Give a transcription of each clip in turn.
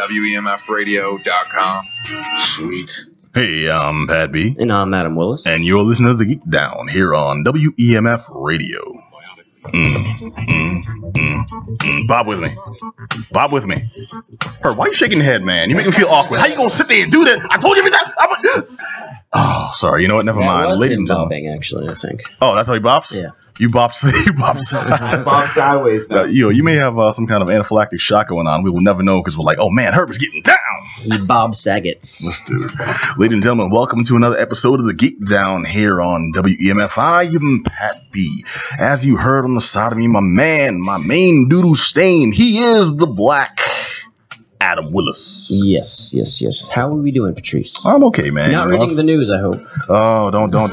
WEMFradio.com. Sweet. Hey, I'm Pat B. And I'm Adam Willis. And you're listening to the Geek Down here on WEMF Radio. Bob with me. Bob with me. Herb, why are you shaking your head, man? You make me feel awkward. How you gonna sit there and do that? I told you everything. Oh, sorry. You know what? Never mind. Ladies and gentlemen. Actually, I think. Oh, that's how he bops? Yeah. You bops. You bops. I bop sideways. You may have some kind of anaphylactic shock going on. We will never know because we're like, oh man, Herb is getting down. He Bob Saget's. Let's do it. Ladies and gentlemen, welcome to another episode of the Geek Down here on WEMF. I am Pat B. As you heard on the side of me, my man, my main doodle stain, he is the black Adam Willis. Yes. How are we doing, Patrice? I'm okay, man. You're not reading the news, I hope. Oh, don't do it.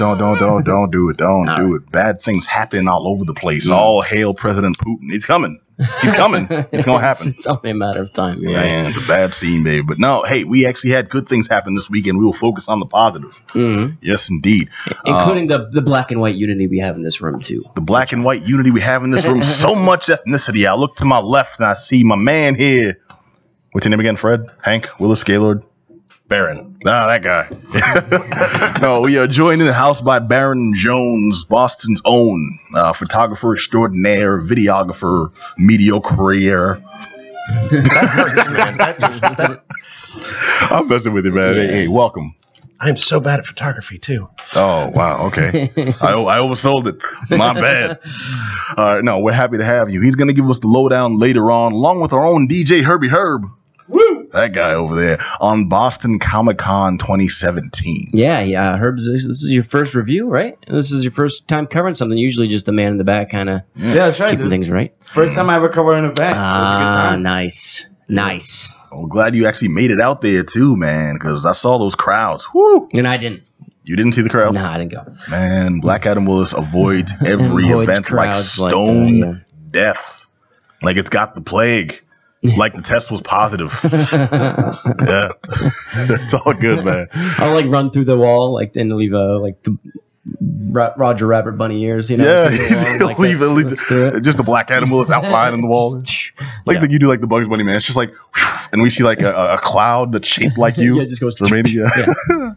Don't do it. Bad things happen all over the place. All hail President Putin. He's coming. He's coming. It's gonna happen. It's only a matter of time. You're right. It's a bad scene, baby. But no, hey, we actually had good things happen this week, and we will focus on the positive. Mm-hmm. Yes, indeed. Including the black and white unity we have in this room, too. The black and white unity we have in this room. So much ethnicity. I look to my left, and I see my man here. What's your name again, Fred? Hank? Willis? Gaylord? Baron. That guy. No, we are joined in the house by Baron Jones, Boston's own photographer extraordinaire, videographer, mediocre. I'm messing with you, man. Yeah. Hey, welcome. I'm so bad at photography, too. Oh, wow. Okay. I oversold it. My bad. No, we're happy to have you. He's going to give us the lowdown later on, along with our own DJ Herbie Herb. Woo! That guy over there on Boston Comic Con 2017. Yeah. Herb, this is your first review, right? This is your first time covering something. Usually just the man in the back kind of that's right. keeping things right. First time I ever covered an event. Nice. Well, glad you actually made it out there too, man, because I saw those crowds. Woo! And I didn't. You didn't see the crowds? No, I didn't go. Man, Black Adam Willis avoids every event like stone death. Like it's got the plague. Like the test was positive. Yeah. It's all good, man. I'll like run through the wall and leave the Roger Rabbit bunny ears, you know. Yeah, he'll leave just a Black Adam Willis outline on the wall. Like you do like the Bugs Bunny, man. It's just like, and we see like a cloud that's shaped like you. Yeah, it just goes. Yeah.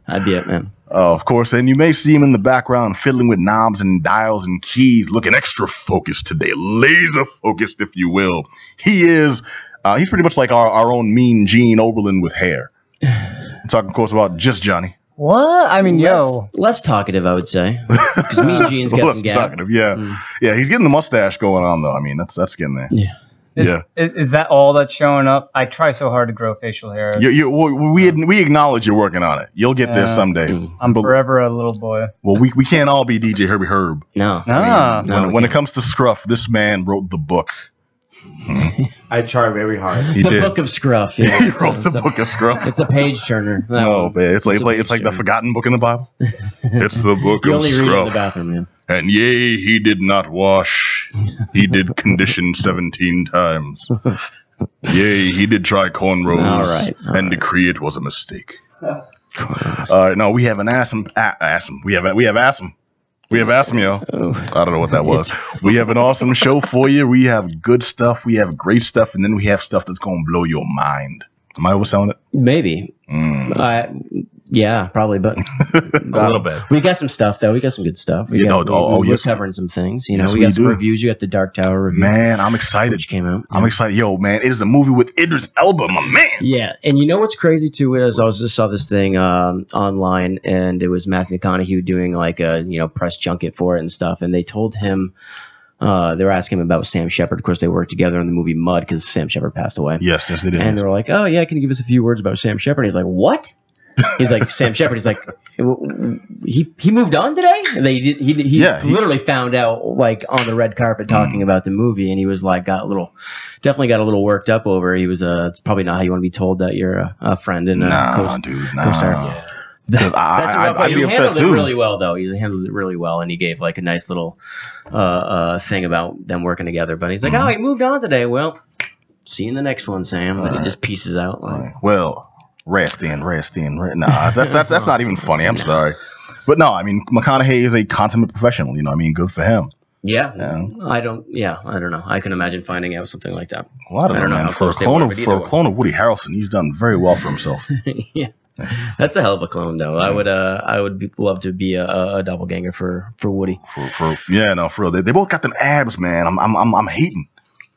That'd be it, man. Oh, of course. And you may see him in the background fiddling with knobs and dials and keys, looking extra focused today. Laser focused, if you will. He's pretty much like our own Mean Gene Oberlin with hair. I'm talking, of course, about Just Johnny. What? I mean, less talkative, I would say. Because Mean Gene's got some gap. Talkative, yeah. Yeah, he's getting the mustache going on, though. I mean, that's getting there. Yeah. Is that all that's showing up? I try so hard to grow facial hair. We acknowledge you're working on it. You'll get there someday. I'm forever a little boy. Well, we can't all be DJ Herbie Herb. No. When it comes to scruff, this man wrote the book. I try very hard. He did. Book of Scruff. Yeah, he wrote the Book of Scruff. It's a page turner. Man, it's like the forgotten book in the Bible. It's the Book of Scruff. You only read it in the bathroom, man. And yea, he did not wash. He did condition 17 times. Yea, he did try cornrows and decree it was a mistake. No, we have an awesome. We have awesome. We have asked me, yo. I don't know what that was. We have an awesome show for you. We have good stuff. We have great stuff. And then we have stuff that's going to blow your mind. Am I overselling it? Maybe. Yeah, probably, but a little bit. We got some stuff, though. We got some good stuff. We're covering some things. You know, we got some reviews. You got the Dark Tower review. Man, I'm excited. Which came out. I'm excited. Yo, man, it is a movie with Idris Elba, my man. Yeah, and you know what's crazy, too, is I just saw this thing online, and it was Matthew McConaughey doing like a press junket for it and stuff, and they told him, they were asking him about Sam Shepard. Of course, they worked together in the movie Mud because Sam Shepard passed away. Yes, they did. And they were like, oh, yeah, can you give us a few words about Sam Shepard? And he's like, what? He's like, Sam Shepard. He's like, he moved on today. And he literally found out like on the red carpet talking about the movie, and he was like, definitely got a little worked up over. He was it's probably not how you want to be told that you're a friend and co-star. Yeah. He handled it really well, though. He handled it really well, and he gave like a nice little thing about them working together. But he's like, oh, he moved on today. Well, see you in the next one, Sam. And he just pieces out. Like, well. Rest in. Nah, that's not even funny. I'm sorry. But no, I mean, McConaughey is a consummate professional. You know, I mean, good for him. Yeah, I don't know. I can imagine finding out something like that. Well, I don't know, man. For a clone of Woody Harrelson, he's done very well for himself. Yeah, that's a hell of a clone, though. I would love to be a doppelganger for Woody. For real. They both got them abs, man. I'm hating.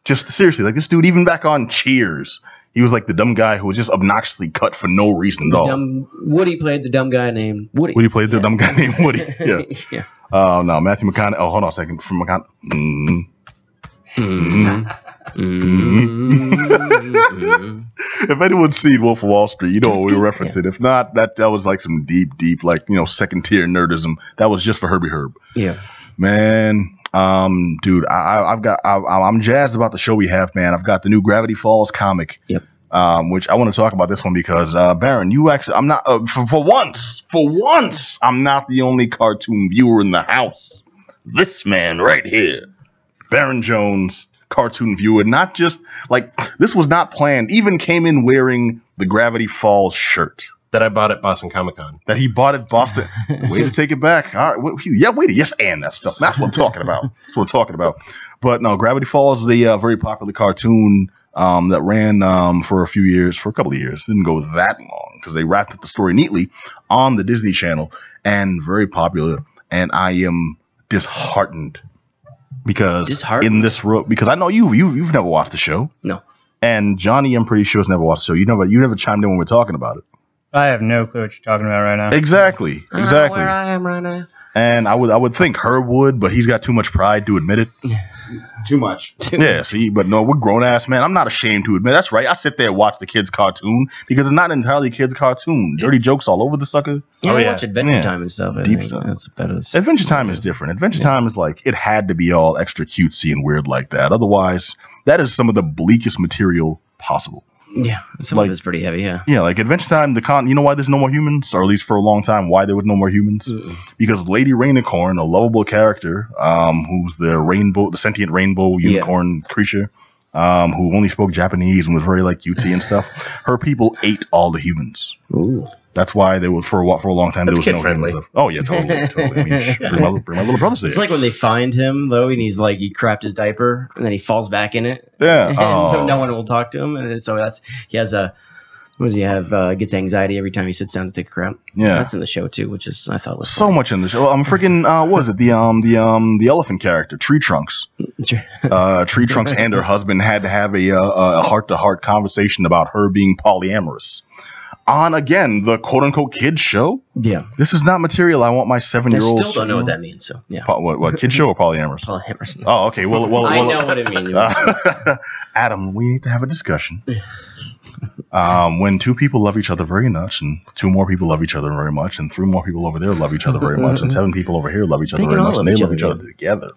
Just seriously, like this dude, even back on Cheers, he was like the dumb guy who was just obnoxiously cut for no reason at all. Woody played the dumb guy named Woody. Woody played the dumb guy named Woody. Yeah. Yeah. Oh no, Matthew McConaughey. Oh, hold on a second. From McConaughey. If anyone's seen Wolf of Wall Street, you know what we were referencing. If not, that was like some deep, like second tier nerdism. That was just for Herbie Herb. Yeah. Man. Dude, I'm jazzed about the show we have, man. I've got the new Gravity Falls comic. Yep. Which I want to talk about this one because Baron, I'm not for once I'm not the only cartoon viewer in the house. This man right here, Baron Jones, cartoon viewer, not just like this was not planned. Even came in wearing the Gravity Falls shirt that I bought at Boston Comic Con. That he bought at Boston. Way to take it back. All right. Yes, and that stuff. That's what I'm talking about. But no, Gravity Falls is a very popular cartoon that ran for a couple of years. Didn't go that long because they wrapped up the story neatly on the Disney Channel and very popular. And I am disheartened because because I know you've never watched the show. No. And Johnny, I'm pretty sure, has never watched the show. You never chimed in when we're talking about it. I have no clue what you're talking about right now. Exactly. I don't know where I am right now. And I would think Herb would, but he's got too much pride to admit it. Too much. See, but no, we're grown ass man. I'm not ashamed to admit that's right. I sit there and watch the kids' cartoon because it's not entirely kids' cartoon. Dirty jokes all over the sucker. Yeah, I watch Adventure Time and stuff. Deep stuff. That's better. Adventure Time is different. Adventure Time is like it had to be all extra cutesy and weird like that. Otherwise, that is some of the bleakest material possible. Yeah, some of it's pretty heavy, yeah. Yeah, like Adventure Time, you know why there's no more humans? Or at least for a long time, why there was no more humans? Because Lady Rainicorn, a lovable character, who's the sentient rainbow unicorn creature, who only spoke Japanese and was very like cutesy and stuff, her people ate all the humans. Ooh. That's why they were for a long time. That's there was no friendly. Oh yeah, totally. I mean, bring my little brother there. It's like when they find him though, and he's like he crapped his diaper, and then he falls back in it. Yeah. And so no one will talk to him, and so he has gets anxiety every time he sits down to take a crap. Yeah, that's in the show too, which is I thought was so much in the show. I'm freaking what was it the elephant character Tree Trunks? Tree Trunks and her husband had to have a heart-to-heart conversation about her being polyamorous. On again the quote-unquote kids show. Yeah, this is not material I want my 7-year-old. I still don't know what that means. So yeah, what kids show or polyamorous? Polyamorous. Oh, okay. Well, I know what it means. Adam, we need to have a discussion. When two people love each other very much, and two more people love each other very much, and three more people over there love each other very much, and 7 people over here love each other very much, and they love each other together.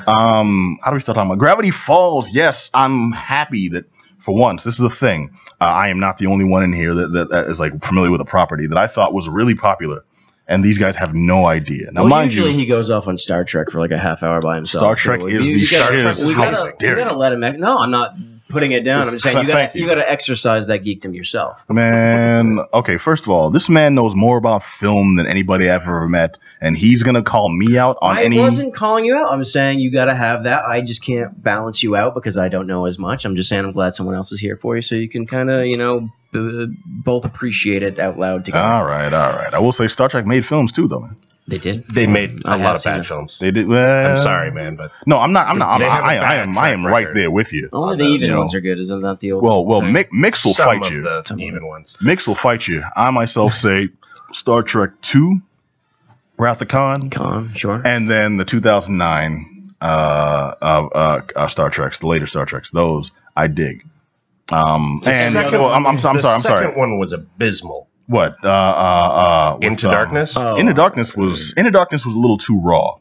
How do we start talking about Gravity Falls? Yes, I'm happy that for once, this is a thing. I am not the only one in here that is like familiar with a property that I thought was really popular, and these guys have no idea. Now, mind usually he goes off on Star Trek for like a half hour by himself. Star Trek is the shit. We gotta let him. No, I'm not putting it down. I'm just saying you gotta exercise that geekdom yourself. Man, okay, first of all, this man knows more about film than anybody I've ever met, and he's gonna call me out on I wasn't calling you out. I'm saying you gotta have that. I just can't balance you out because I don't know as much. I'm just saying I'm glad someone else is here for you so you can kind of, both appreciate it out loud together. All right. I will say Star Trek made films too, though, man. They did. They made a lot of bad films. They did. Well, I'm sorry, man, but no, I'm not. I am right there with you. Only the even ones are good, isn't that the old? Well, Mix will fight you. The even ones. Mix will fight you. I myself say Star Trek 2, Wrath of Khan, sure, and then the 2009 Star Treks, the later Star Treks. Those I dig. I'm sorry. The second one was abysmal. What? Into Darkness? Into Darkness was a little too raw.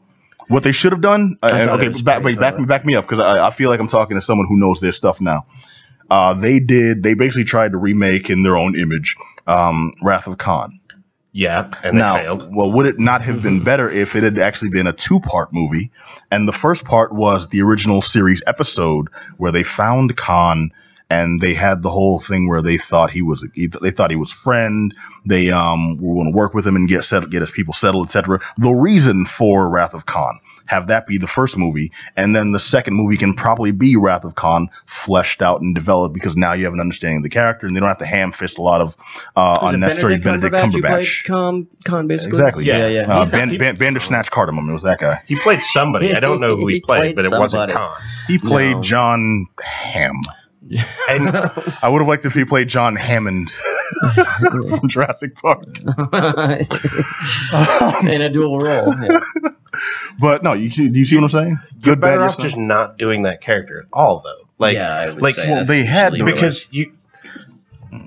What they should have done. Okay, back me up because I feel like I'm talking to someone who knows their stuff now. They basically tried to remake in their own image Wrath of Khan. Yeah, and they failed. Well, would it not have been better if it had actually been a 2-part movie? And the first part was the original series episode where they found Khan and they had the whole thing where they thought he was friend. They were going to work with him and get his people settled, etc. The reason for Wrath of Khan, have that be the first movie, and then the second movie can probably be Wrath of Khan fleshed out and developed, because now you have an understanding of the character, and they don't have to ham-fist a lot of unnecessary Benedict Cumberbatch. Khan, basically. Exactly. Yeah. Bandersnatch Cardamom. It was that guy. He played somebody. I don't know who he played, but it wasn't Khan. He played John Hamm. And I would have liked if he played John Hammond from Jurassic Park in a dual role. Yeah. But no, do you see what I'm saying? Good, bad, off just not doing that character at all, though. Like, I would say well, they had because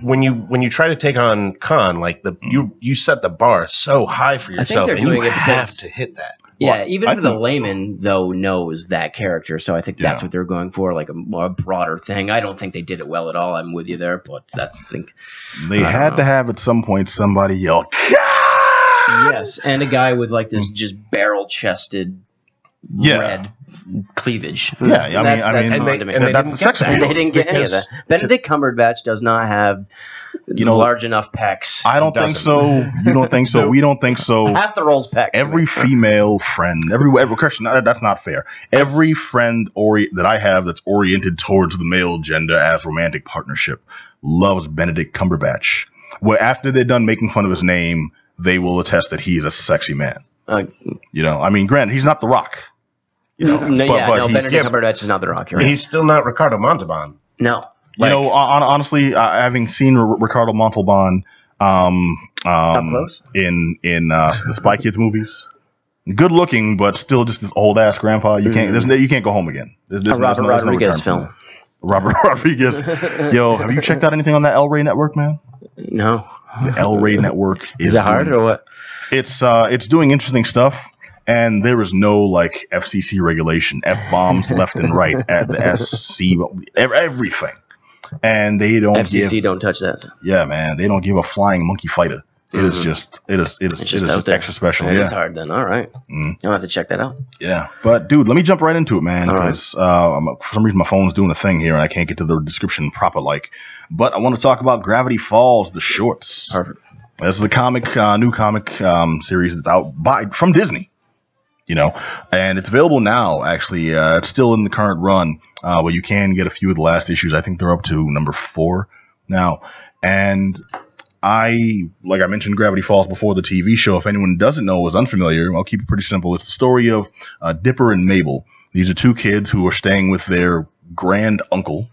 when you try to take on Khan, like you set the bar so high for yourself, and you have to hit that. Yeah, even the layman, though, knows that character, so I think that's what they're going for, like a broader thing. I don't think they did it well at all. I'm with you there, but they had to have at some point somebody yell, yes, and a guy with like this just barrel-chested red cleavage. Yeah, that's the sex appeal. They didn't get any of that. Benedict Cumberbatch does not have large enough pecs. I don't think so. You don't think so. We don't think so. Half the role's pecs. Every female friend, every question. That's not fair. Every friend that I have that's oriented towards the male gender as romantic partnership loves Benedict Cumberbatch. Well, after they're done making fun of his name, they will attest that he is a sexy man. Granted, he's not The Rock. Benedict Cumberbatch is not The Rock. He's still not Ricardo Montalban. No. Honestly, having seen Ricardo Montalban in the Spy Kids movies, good looking, but still just this old ass grandpa. You can't go home again. There's Robert Rodriguez film. Robert Rodriguez. Yo, have you checked out anything on that El Rey network, man? No. The El Rey network is it hard or what? It's doing interesting stuff. And there is no like FCC regulation, F-bombs left and right at the SC, everything. And they don't FCC don't touch that. Yeah, man, they don't give a flying monkey fighter. It is just extra special. It's hard then. All right, I'll have to check that out. Yeah, but dude, let me jump right into it, man, because for some reason my phone's doing a thing here and I can't get to the description proper like. But I want to talk about Gravity Falls, the shorts. Perfect. This is a new comic series that's out from Disney. And it's available now, actually. It's still in the current run, where you can get a few of the last issues. I think they're up to number 4 now. And like I mentioned Gravity Falls before, the TV show. If anyone doesn't know or is unfamiliar, I'll keep it pretty simple. It's the story of Dipper and Mabel. These are two kids who are staying with their grand uncle,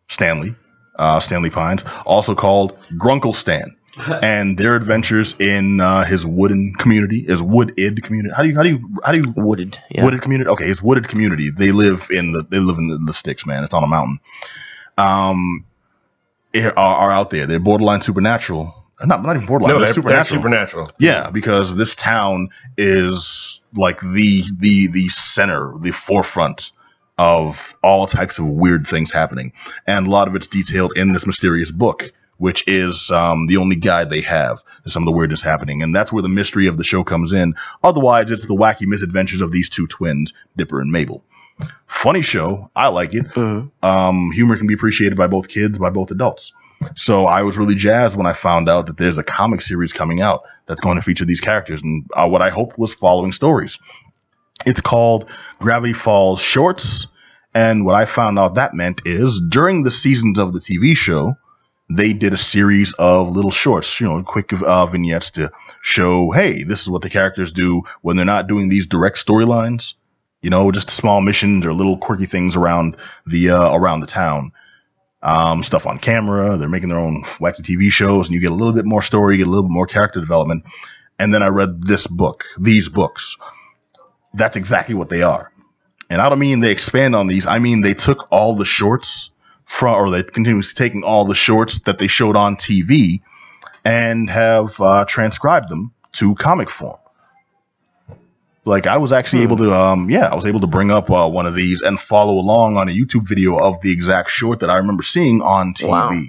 Stanley Pines, also called Grunkle Stan. And their adventures in his wooded community. How do you wooded? Yeah. Wooded community. Okay, his wooded community. They live in the sticks, man. It's on a mountain. Are out there. They're borderline supernatural. Not even borderline. No, they're supernatural. Yeah, because this town is like the center, the forefront of all types of weird things happening, and a lot of it's detailed in this mysterious book, which is the only guide they have to some of the weirdness happening. And that's where the mystery of the show comes in. Otherwise, it's the wacky misadventures of these two twins, Dipper and Mabel. Funny show. I like it. Mm-hmm. Humor can be appreciated by both kids, by both adults. So I was really jazzed when I found out that there's a comic series coming out that's going to feature these characters and what I hoped was following stories. It's called Gravity Falls Shorts. And what I found out that meant is during the seasons of the TV show, they did a series of little shorts, quick vignettes to show, hey, this is what the characters do when they're not doing these direct storylines. Just small missions or little quirky things around the town. Stuff on camera. They're making their own wacky TV shows, and you get a little bit more story, you get a little bit more character development. And then I read these books. That's exactly what they are. And I don't mean they expand on these. I mean they took all the shorts they continuously taking all the shorts that they showed on TV and have transcribed them to comic form. Like I was actually able to bring up one of these and follow along on a YouTube video of the exact short that I remember seeing on TV. Wow.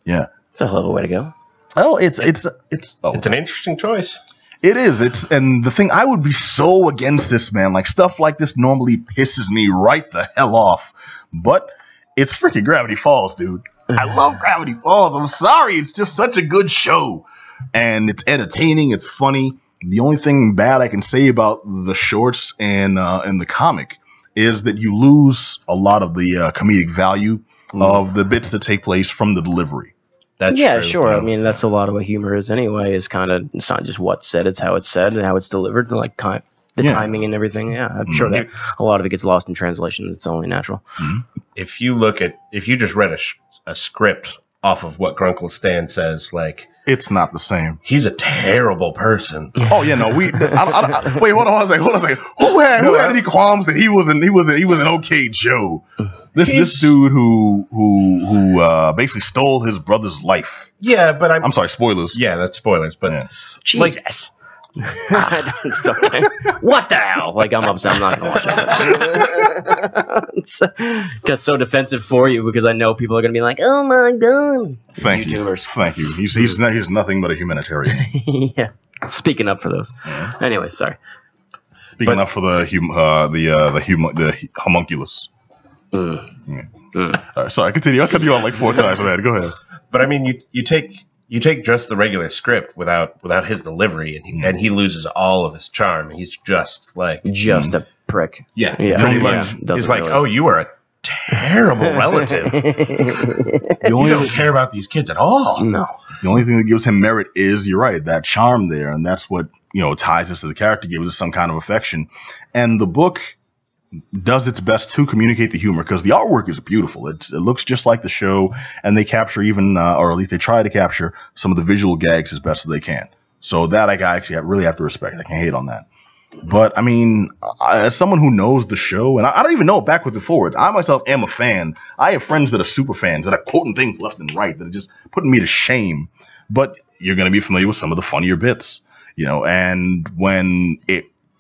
Yeah, it's a hell of a way to go. Oh, it's an interesting choice. It is. And the thing, I would be so against this, man. Like stuff like this normally pisses me right the hell off, but it's freaking Gravity Falls, dude. I love Gravity Falls. I'm sorry. It's just such a good show. And it's entertaining. It's funny. The only thing bad I can say about the shorts and the comic is that you lose a lot of the comedic value of the bits that take place from the delivery. That's true. Sure. I mean, that's a lot of what humor is anyway, is kind of, it's not just what's said, it's how it's said and how it's delivered, and like the timing and everything. Yeah, I'm sure that a lot of it gets lost in translation. It's only natural. If you just read a script off of what Grunkle Stan says, like, it's not the same. He's a terrible person. Oh yeah, no. Wait, hold on a second. Who had any qualms that he was an okay Joe? This dude who basically stole his brother's life. Yeah, but I'm sorry, spoilers. Yeah, that's spoilers. But Jesus. It's okay. What the hell? Like, I'm upset. I'm not gonna watch it. Got so defensive for you because I know people are gonna be like, "Oh my god!" Thank YouTubers. You. He's nothing but a humanitarian. Yeah, speaking up for those. Yeah. Anyway, sorry. Speaking up for the homunculus. All right, sorry, continue. I'll cut you on like 4 times, man. Go ahead. But I mean, you take just the regular script without his delivery, and he loses all of his charm. He's just like a prick. Yeah, pretty much. He's like, oh, you are a terrible relative. You don't care about these kids at all. No. The only thing that gives him merit is, you're right, that charm there, and that's what ties us to the character, gives us some kind of affection. And the book does its best to communicate the humor, because the artwork is beautiful. It looks just like the show, and they capture even, or at least they try to capture some of the visual gags as best as they can. So that I really have to respect. I can't hate on that. But I mean, as someone who knows the show, and I don't even know it backwards and forwards, I myself am a fan. I have friends that are super fans that are quoting things left and right that are just putting me to shame. But you're going to be familiar with some of the funnier bits, and when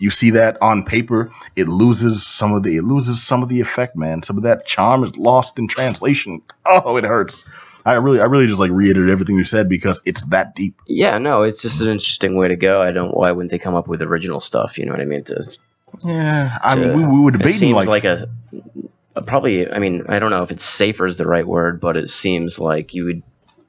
you see that on paper, it loses some of the effect, man. Some of that charm is lost in translation. Oh, it hurts. I really just like reiterated everything you said because it's that deep. Yeah, no, it's just an interesting way to go. Why wouldn't they come up with original stuff? You know what I mean? I mean, we were debating. It seems like a probably. I mean, I don't know if it's safer is the right word, but it seems like you would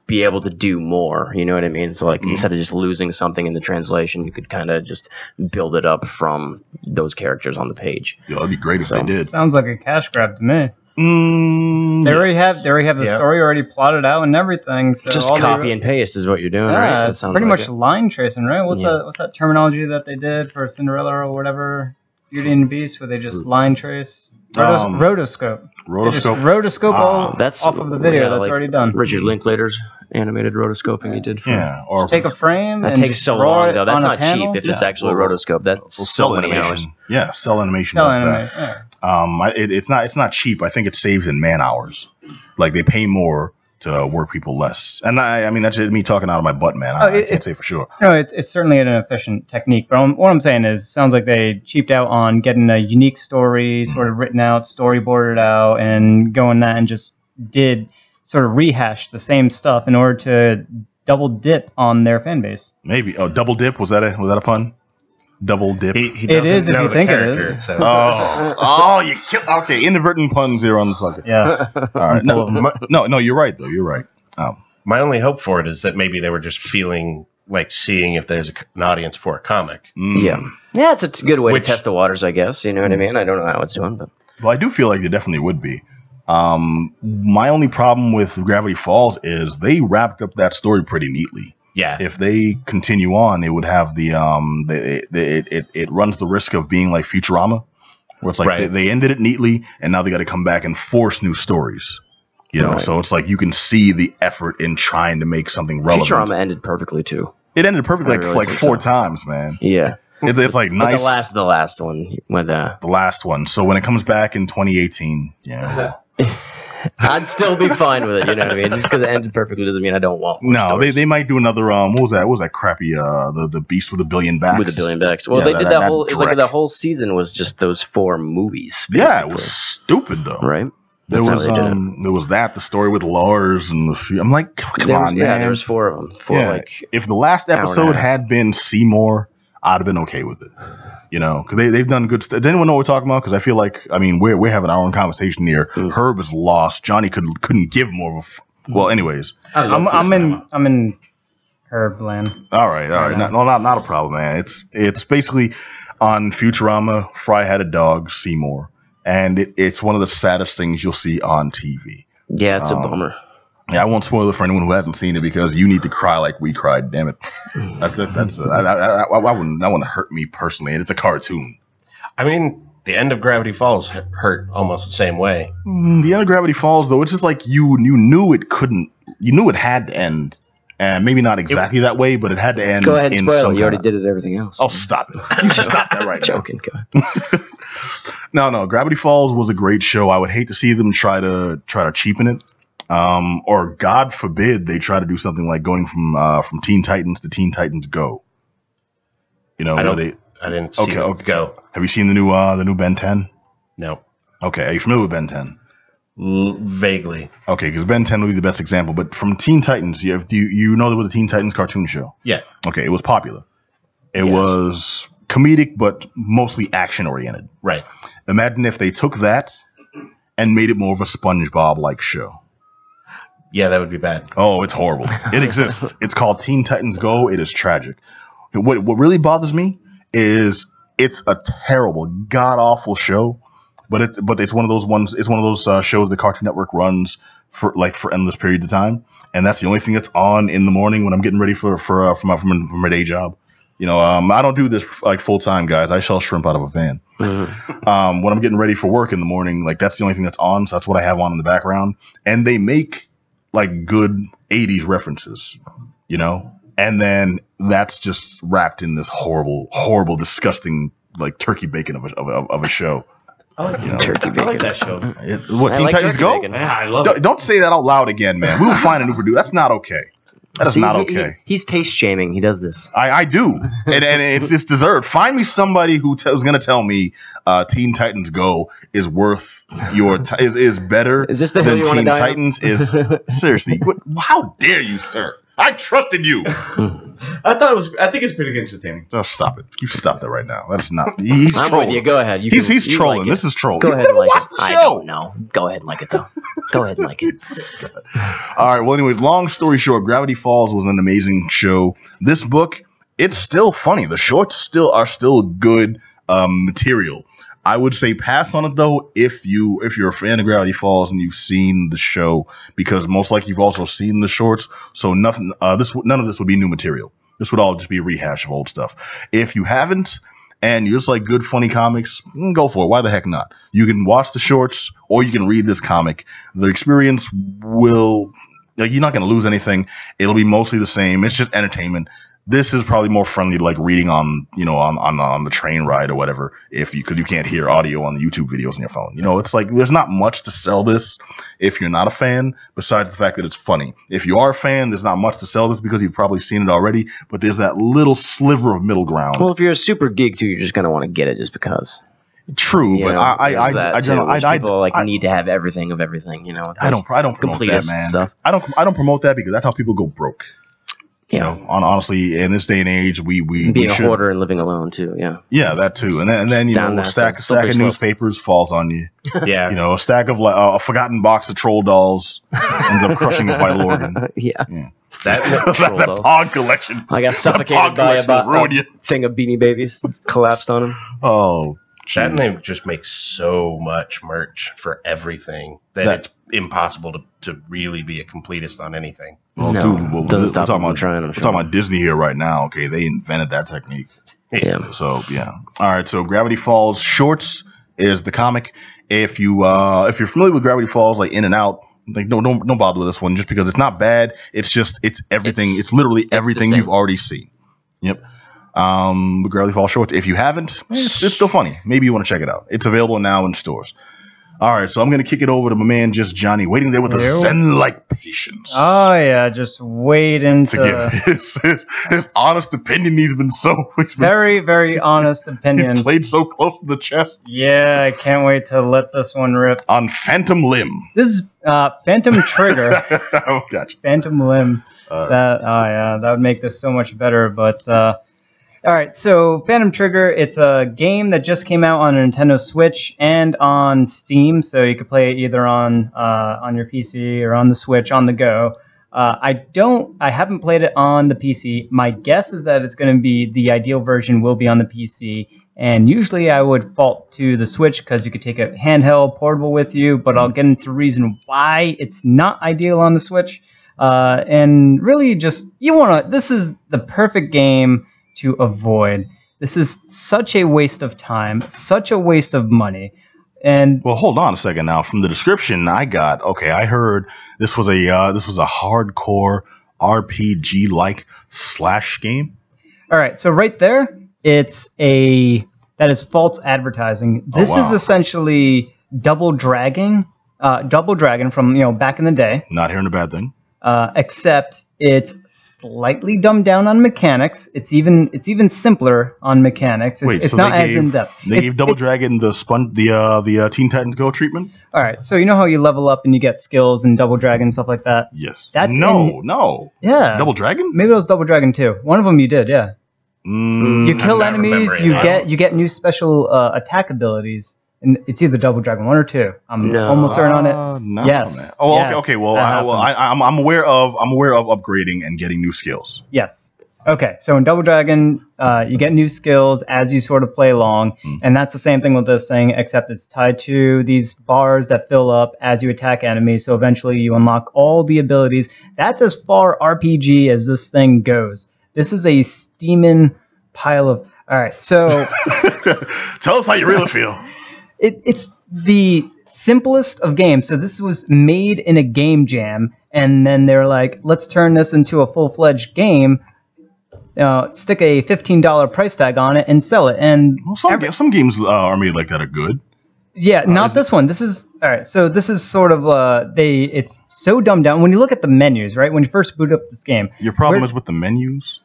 be able to do more. You know what I mean? So like instead of just losing something in the translation, you could kind of just build it up from those characters on the page. Yeah, that'd be great if they did. Sounds like a cash grab to me. They already have the story already plotted out and everything. So just copy and paste is what you're doing, right? It's pretty much line tracing, right? What's that terminology that they did for Cinderella or whatever, Beauty and the Beast, where they just line trace? Rotoscope. Rotoscope off of the video that's already done. Richard Linklater's animated rotoscoping he did. Or take a frame. That takes so long though. That's not cheap if it's actually a rotoscope. That's so many hours. Yeah, Cell Animation does that. It's not cheap. I think it saves in man hours. Like they pay more to work people less. And I mean that's me talking out of my butt, man. I can't say for sure. No, it's certainly an efficient technique. But what I'm saying is, sounds like they cheaped out on getting a unique story, sort of written out, storyboarded out, and going that and just did sort of rehash the same stuff in order to double dip on their fan base. Maybe. Oh, double dip? Was that a pun? Double dip. It is if you think it is. So. Oh, you killed. Okay, inadvertent puns here on the subject. Yeah. All right. No, you're right though. You're right. My only hope for it is that maybe they were just feeling like seeing if there's an audience for a comic. Yeah, it's a good way to test the waters, I guess. You know what I mean? I don't know how it's doing, but well, I do feel like there definitely would be. My only problem with Gravity Falls is they wrapped up that story pretty neatly. Yeah. If they continue on, it would have it runs the risk of being like Futurama, where it's like they ended it neatly, and now they got to come back and force new stories. So it's like you can see the effort in trying to make something relevant. Futurama ended perfectly too. It ended perfectly like 4 times, man. Yeah. It's like nice. The last one with the last one. So when it comes back in 2018, I'd still be fine with it. You know what I mean? Just because it ended perfectly doesn't mean I don't want more stories. They might do another. What was that crappy? The Beast with a Billion Backs. With a billion backs. Well, they did that whole. It was like the whole season was just those 4 movies. Basically. Yeah, it was stupid though. Right. There was the story with Lars and I'm like, come on, man. Yeah, there was 4 of them. If the last episode had been Seymour, I'd have been okay with it. You know, because they've done good stuff. Does anyone know what we're talking about? Because I feel like, I mean, we're having our own conversation here. Herb is lost. Johnny couldn't give more of a. Well, anyways, I'm in Herb land. All right. Not a problem, man. It's basically on Futurama. Fry had a dog, Seymour, and it's one of the saddest things you'll see on TV. Yeah, it's a bummer. Yeah, I won't spoil it for anyone who hasn't seen it because you need to cry like we cried. Damn it, I wouldn't hurt me personally, and it's a cartoon. I mean, the end of Gravity Falls hurt almost the same way. The end of Gravity Falls, though, it's just like you knew it couldn't. You knew it had to end, and maybe not exactly that way, but it had to end. Go ahead and spoil it. You already did it. Everything else. Oh, stop it! You stop that right now. Joking. Go ahead. No. Gravity Falls was a great show. I would hate to see them try to cheapen it. Or God forbid they try to do something like going from Teen Titans to Teen Titans Go. You know, I didn't see Go. Have you seen the new Ben 10? No. Okay, are you familiar with Ben 10? Vaguely. Okay, because Ben 10 would be the best example. But from Teen Titans, you know there was a Teen Titans cartoon show? Yeah. Okay, it was popular. It was comedic, but mostly action oriented. Right. Imagine if they took that and made it more of a SpongeBob-like show. Yeah, that would be bad. Oh, it's horrible. It exists. It's called Teen Titans Go. It is tragic. What really bothers me is it's a terrible, god awful show, but it's one of those ones. It's one of those shows the Cartoon Network runs for endless periods of time, and that's the only thing that's on in the morning when I'm getting ready for my day job. You know, I don't do this like full time, guys. I sell shrimp out of a van. Mm-hmm. When I'm getting ready for work in the morning, like that's the only thing that's on. So that's what I have on in the background, and they make like good 80s references, you know, and then that's just wrapped in this horrible, disgusting like turkey bacon of a show. I like turkey bacon. I like that show. Teen Titans Go? Yeah, I love it. Don't say that out loud again, man. We will find a new producer. That's not okay. That is not okay. He's taste shaming. He does this. I do, and it's deserved. Find me somebody who's going to tell me Teen Titans Go is worth your is better is this the than Teen Titans is. Seriously, how dare you, sir? I trusted you. I think it's pretty entertaining. Oh, stop it! You stop that right now. That's not. He's I'm trolling. with you. Go ahead. He's trolling. Like this is trolling. Go ahead and like it. I don't know. Go ahead and like it though. Go ahead and like it. All right. Well, anyways, long story short, Gravity Falls was an amazing show. This book, it's still funny. The shorts are still good material. I would say pass on it though if you're a fan of Gravity Falls and you've seen the show, because most likely you've also seen the shorts. So none of this would be new material. This would all just be a rehash of old stuff. If you haven't and you just like good funny comics, go for it. Why the heck not? You can watch the shorts or you can read this comic. The experience will you're not going to lose anything. It'll be mostly the same. It's just entertainment. This is probably more friendly to like reading on the train ride or whatever, because you can't hear audio on the YouTube videos on your phone. You know, it's like there's not much to sell this if you're not a fan, besides the fact that it's funny. If you are a fan, there's not much to sell this because you've probably seen it already, but there's that little sliver of middle ground. Well, if you're a super geek too, you're just going to want to get it just because. True, but I need to have everything of everything, you know. I don't promote that, man. Stuff. I don't promote that because that's how people go broke. You know, honestly, in this day and age, we being a hoarder and living alone too. Yeah, that too. And then you know, a stack of newspapers falls on you. Yeah, you know, a stack of a forgotten box of troll dolls ends up crushing a vital organ. Yeah. That Pog collection. I got suffocated by a thing of Beanie Babies collapsed on him. Oh. Jeez. That name just makes so much merch for everything that it's impossible to really be a completist on anything. Well, dude, we're talking about Disney here right now. Okay, they invented that technique. Yeah. So yeah. All right. So Gravity Falls shorts is the comic. If you're familiar with Gravity Falls, like In and Out, like don't bother with this one just because it's not bad. It's everything. It's literally everything you've already seen. Yep. Gravity Falls shorts. If you haven't, it's still funny. Maybe you want to check it out. It's available now in stores. All right, so I'm going to kick it over to my man, Just Johnny, waiting there with a zen-like patience. Oh, yeah, just waiting to give his honest opinion. He's been very, very honest opinion. He's played so close to the chest. Yeah, I can't wait to let this one rip. On Phantom Limb. This is Phantom Trigger. Oh, gotcha. Phantom Limb. That would make this so much better, but... All right, so Phantom Trigger, it's a game that just came out on a Nintendo Switch and on Steam, so you could play it either on your PC or on the Switch on the go. I haven't played it on the PC. My guess is that it's going to be the ideal version will be on the PC, and usually I would fault to the Switch because you could take a handheld portable with you, but I'll get into the reason why it's not ideal on the Switch. And really just, this is the perfect game to avoid. This is such a waste of time, such a waste of money. And well, hold on a second now. From the description I got, I heard this was a hardcore RPG like slash game. All right, so right there, that is false advertising. This is essentially Double Dragon from back in the day. Not hearing a bad thing. Except it's slightly dumbed down on mechanics. It's even simpler on mechanics. It's not as in depth. They gave Double Dragon the Teen Titans Go treatment. All right, so you know how you level up and you get skills in Double Dragon and stuff like that. Yes. No. Yeah. Double Dragon? Maybe it was Double Dragon 2. One of them you did, yeah. You kill enemies. You get new special attack abilities. And it's either Double Dragon 1 or 2. I'm almost certain on it. No, yes. Man. Oh, yes. Okay. Well, I'm aware of upgrading and getting new skills. Yes. Okay. So in Double Dragon, you get new skills as you sort of play along, and that's the same thing with this thing, except it's tied to these bars that fill up as you attack enemies. So eventually, you unlock all the abilities. That's as far RPG as this thing goes. This is a steaming pile of. All right. So tell us how you really feel. It's the simplest of games. So this was made in a game jam, and then they're like, let's turn this into a full-fledged game, stick a $15 price tag on it, and sell it. And some games are made like that are good. Yeah, not this one. This is all right. So this is sort of it's so dumbed down. When you look at the menus, right? When you first boot up this game, your problem is with the menus.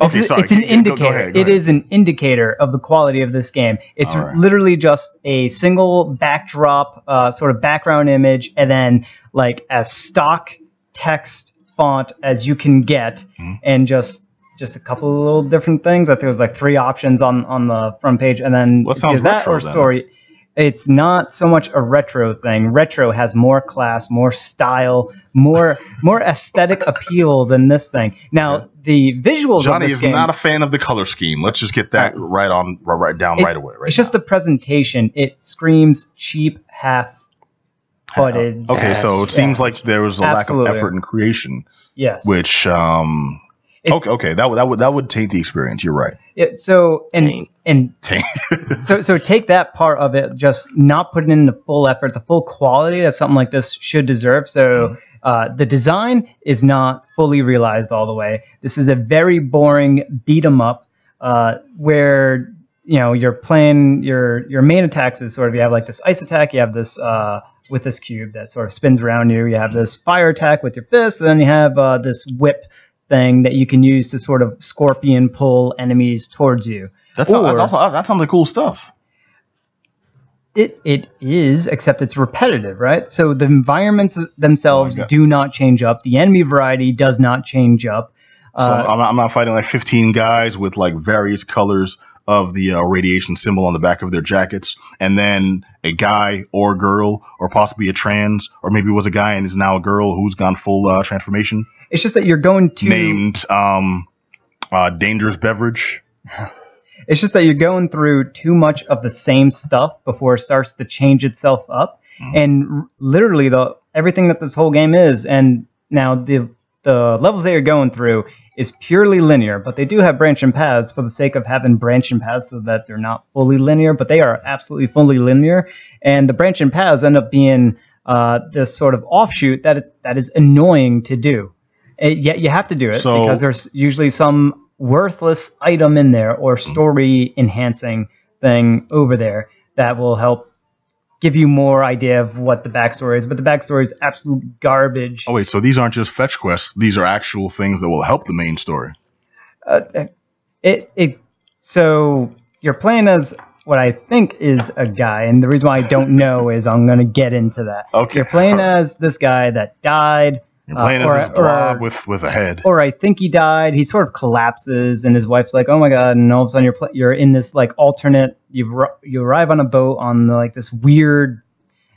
Sorry. It's an indicator. Go ahead. It is an indicator of the quality of this game. It's literally just a single backdrop, sort of background image, and then like as stock text font as you can get, and just a couple of little different things. I think it was like 3 options on the front page, and then what sounds that retro, or story. It's not so much a retro thing. Retro has more class, more style, more aesthetic appeal than this thing. Now, the visuals Johnny of this game... is not a fan of the color scheme. Let's just get that right away. It's just the presentation. It screams cheap, half-butted. Okay, so it seems like there was a lack of effort in creation. Yes. Which... that would taint the experience. You're right. Yeah, so taint. so take that part of it, just not putting in the full effort, the full quality that something like this should deserve. So the design is not fully realized all the way. This is a very boring beat 'em up where you're playing your main attacks is sort of you have like this ice attack, you have this with this cube that sort of spins around you, you have this fire attack with your fist, and then you have this whip thing that you can use to sort of scorpion pull enemies towards you. That sounds like cool stuff. It is, except it's repetitive, right? So the environments themselves do not change up. The enemy variety does not change up. So I'm not fighting like 15 guys with like various colors of the radiation symbol on the back of their jackets, and then a guy or girl, or possibly a trans, or maybe it was a guy and is now a girl who's gone full transformation. It's just that you're going to... Named Dangerous Beverage. It's just that you're going through too much of the same stuff before it starts to change itself up. And literally, everything that this whole game is, and now the levels that you're going through is purely linear, but they do have branching paths for the sake of having branching paths so that they're not fully linear, but they are absolutely fully linear. And the branching paths end up being this sort of offshoot that is annoying to do. Yet you have to do it because there's usually some worthless item in there or story enhancing thing over there that will help give you more idea of what the backstory is. But the backstory is absolute garbage. Oh wait, so these aren't just fetch quests; these are actual things that will help the main story. So you're playing as what I think is a guy, and the reason why I don't know is I'm going to get into that. Okay. You're playing as this guy that died. You're playing as this blob with a head. Or I think he died. He sort of collapses, and his wife's like, "Oh my god!" And all of a sudden, you're in this like alternate. You arrive on a boat on like this weird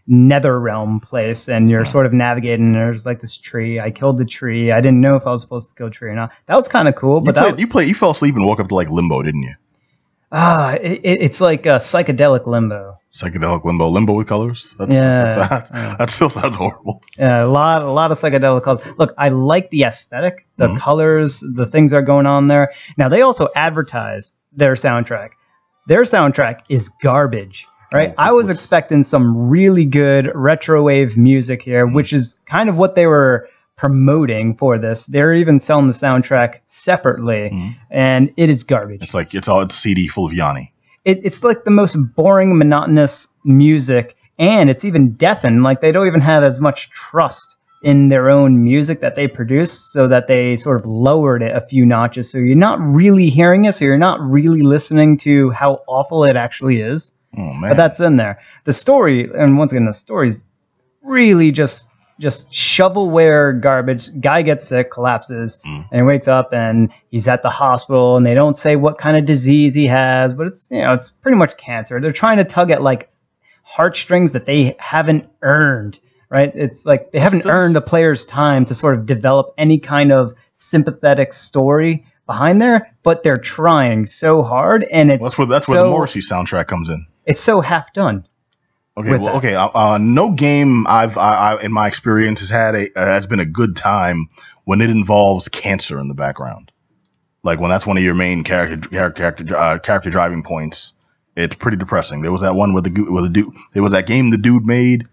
nether realm place, and you're sort of navigating. And there's like this tree. I killed the tree. I didn't know if I was supposed to kill a tree or not. That was kind of cool. But you fell asleep and woke up to like limbo, didn't you? It's like a psychedelic limbo. Psychedelic limbo with colors. That still sounds horrible. Yeah, a lot of psychedelic colors. Look, I like the aesthetic, the colors, the things that are going on there. Now they also advertise their soundtrack. Their soundtrack is garbage, right? I was expecting some really good retro wave music here, which is kind of what they were promoting for this. They're even selling the soundtrack separately, and it is garbage. It's a CD full of Yanni. It's like the most boring, monotonous music, and it's even deafened. Like they don't even have as much trust in their own music that they produce, so that they sort of lowered it a few notches. So you're not really hearing it, so you're not really listening to how awful it actually is. Oh man! But that's in there. The story, and once again, the story's really just shovelware garbage. Guy gets sick, collapses, and he wakes up and he's at the hospital, and they don't say what kind of disease he has, but it's pretty much cancer. They're trying to tug at like heartstrings that they haven't earned, right? It's like they haven't earned the player's time to sort of develop any kind of sympathetic story behind there, but they're trying so hard, and that's where the Morrissey soundtrack comes in. It's so half done. Okay, no game I've in my experience has been a good time when it involves cancer in the background. Like when that's one of your main character driving points, it's pretty depressing. There was that one with the dude. There was that game the dude made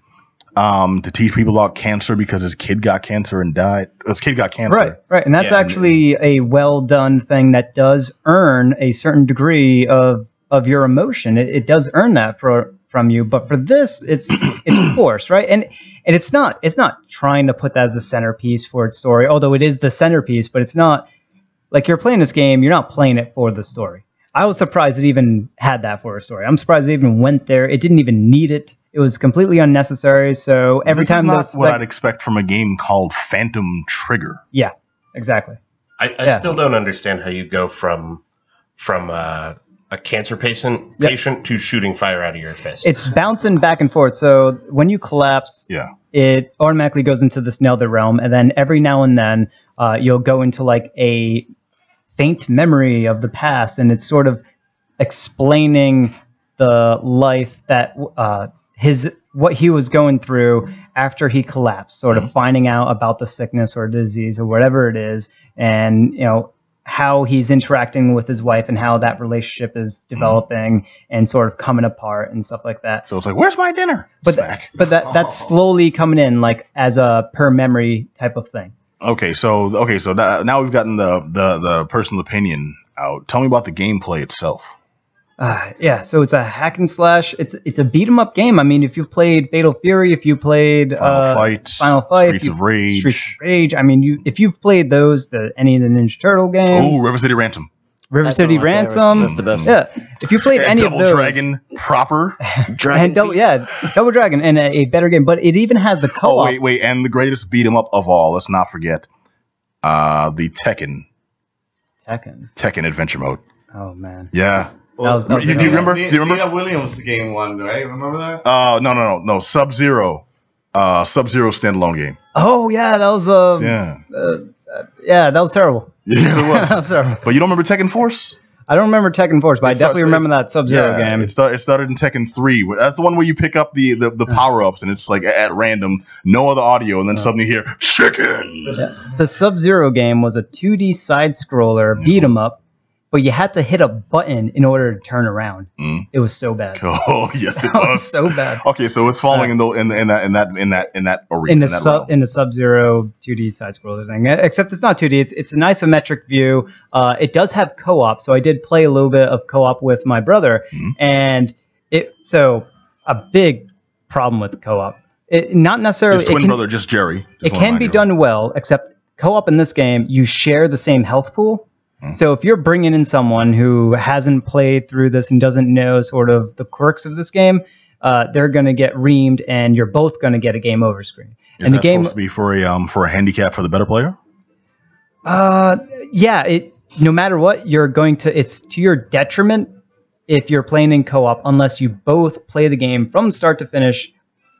to teach people about cancer because his kid got cancer and died. His kid got cancer. Right, and that's actually a well done thing that does earn a certain degree of your emotion. It does earn that from you, but for this, it's forced, right? And it's not trying to put that as the centerpiece for its story, although it is the centerpiece. But it's not like you're playing this game. You're not playing it for the story. I was surprised it even had that for a story. I'm surprised it even went there. It didn't even need it. It was completely unnecessary. So every time this is not what I'd expect from a game called Phantom Trigger. Yeah, exactly. I still don't understand how you go from a cancer patient to shooting fire out of your fist. It's bouncing back and forth. So when you collapse, it automatically goes into this nether realm, and then every now and then you'll go into like a faint memory of the past, and it's sort of explaining the life that what he was going through after he collapsed, sort of finding out about the sickness or disease or whatever it is, and how he's interacting with his wife and how that relationship is developing and sort of coming apart and stuff like that. So it's like, where's my dinner? But that's slowly coming in like as a per memory type of thing. Okay, so now we've gotten the personal opinion out. Tell me about the gameplay itself. So it's a hack and slash. It's a beat 'em up game. I mean, if you've played Fatal Fury, if you played Final Fight, Streets of Rage. I mean, if you've played those, any of the Ninja Turtle games. Oh, River City Ransom. That's the best. Yeah, if you played any of those, Double Dragon proper, Double Dragon, and a better game. But it even has the co-op. Oh wait, and the greatest beat 'em up of all. Let's not forget, the Tekken Adventure Mode. Oh man. Yeah. Well, do you remember? Nina Williams game one, right? Remember that? No. Sub-Zero standalone game. Oh yeah, that was that was terrible. Yes, it was. That was terrible. But you don't remember Tekken Force? I don't remember Tekken Force, but I definitely remember that Sub-Zero game. It started in Tekken 3. That's the one where you pick up the power-ups, and it's like at random, no other audio, and then suddenly you hear, chicken! Yeah. The Sub-Zero game was a 2D side-scroller beat 'em up, but you had to hit a button in order to turn around. It was so bad. Oh yes, it was so bad. Okay, so it's falling in that arena. In the Sub-Zero 2D side scroller thing. Except it's not 2D. It's an isometric view. It does have co-op, so I did play a little bit of co-op with my brother, and a big problem with co-op. Not necessarily his twin brother, just Jerry. It can be done well, except co-op in this game, you share the same health pool. So if you're bringing in someone who hasn't played through this and doesn't know sort of the quirks of this game, they're going to get reamed, and you're both going to get a game over screen. Is that supposed to be for a handicap for the better player? Yeah. No matter what, it's to your detriment if you're playing in co-op, unless you both play the game from start to finish,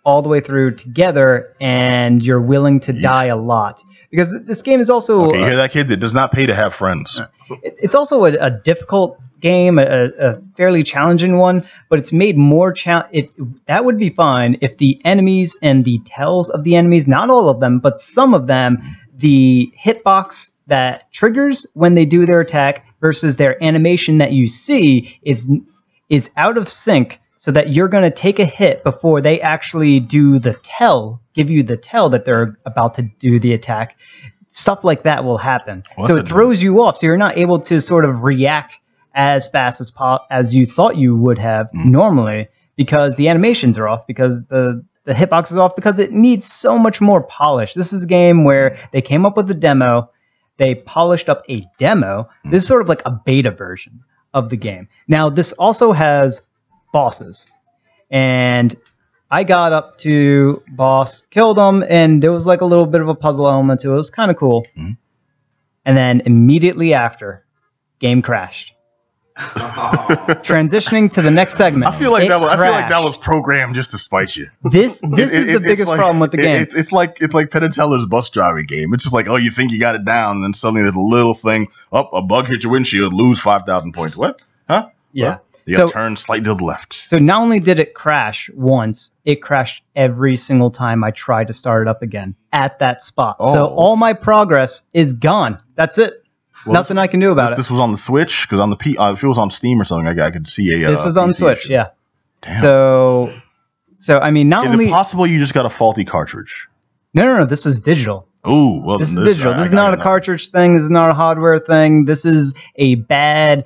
all the way through together, and you're willing to die a lot. Because this game is also... Okay, you hear that, kids? It does not pay to have friends. It's also a difficult game, a fairly challenging one, but it's made more that would be fine if the enemies and the tells of the enemies, not all of them, but some of them, the hitbox that triggers when they do their attack versus their animation that you see is out of sync, so that you're going to take a hit before they actually do give you the tell that they're about to do the attack. Stuff like that will happen. So it throws you off, so you're not able to sort of react as fast as you thought you would have normally, because the animations are off, because the hitbox is off, because it needs so much more polish. This is a game where they came up with a demo, they polished up a demo. This is sort of like a beta version of the game. Now, this also has bosses, and I got up to boss, killed him, and there was like a little bit of a puzzle element to it. It was kind of cool. And then immediately after, game crashed. Transitioning to the next segment. I feel like that was programmed just to spite you. This is the biggest problem with the game. It's like Penn and Teller's bus driving game. It's just like, oh, you think you got it down, and then suddenly there's a little thing. Oh, a bug hit your windshield, lose 5,000 points. What? Huh? Yeah. Well, you got to turn slightly to the left. So not only did it crash once, it crashed every single time I tried to start it up again at that spot. Oh. So all my progress is gone. That's it. Well, nothing I can do about it. This was on the Switch, because on the if it was on Steam or something, I could see a. This was on PC Switch, yeah. Damn. So I mean, is it possible you just got a faulty cartridge? No. This is digital. Oh, well, this is digital. This is not a cartridge thing. This is not a hardware thing. This is a bad,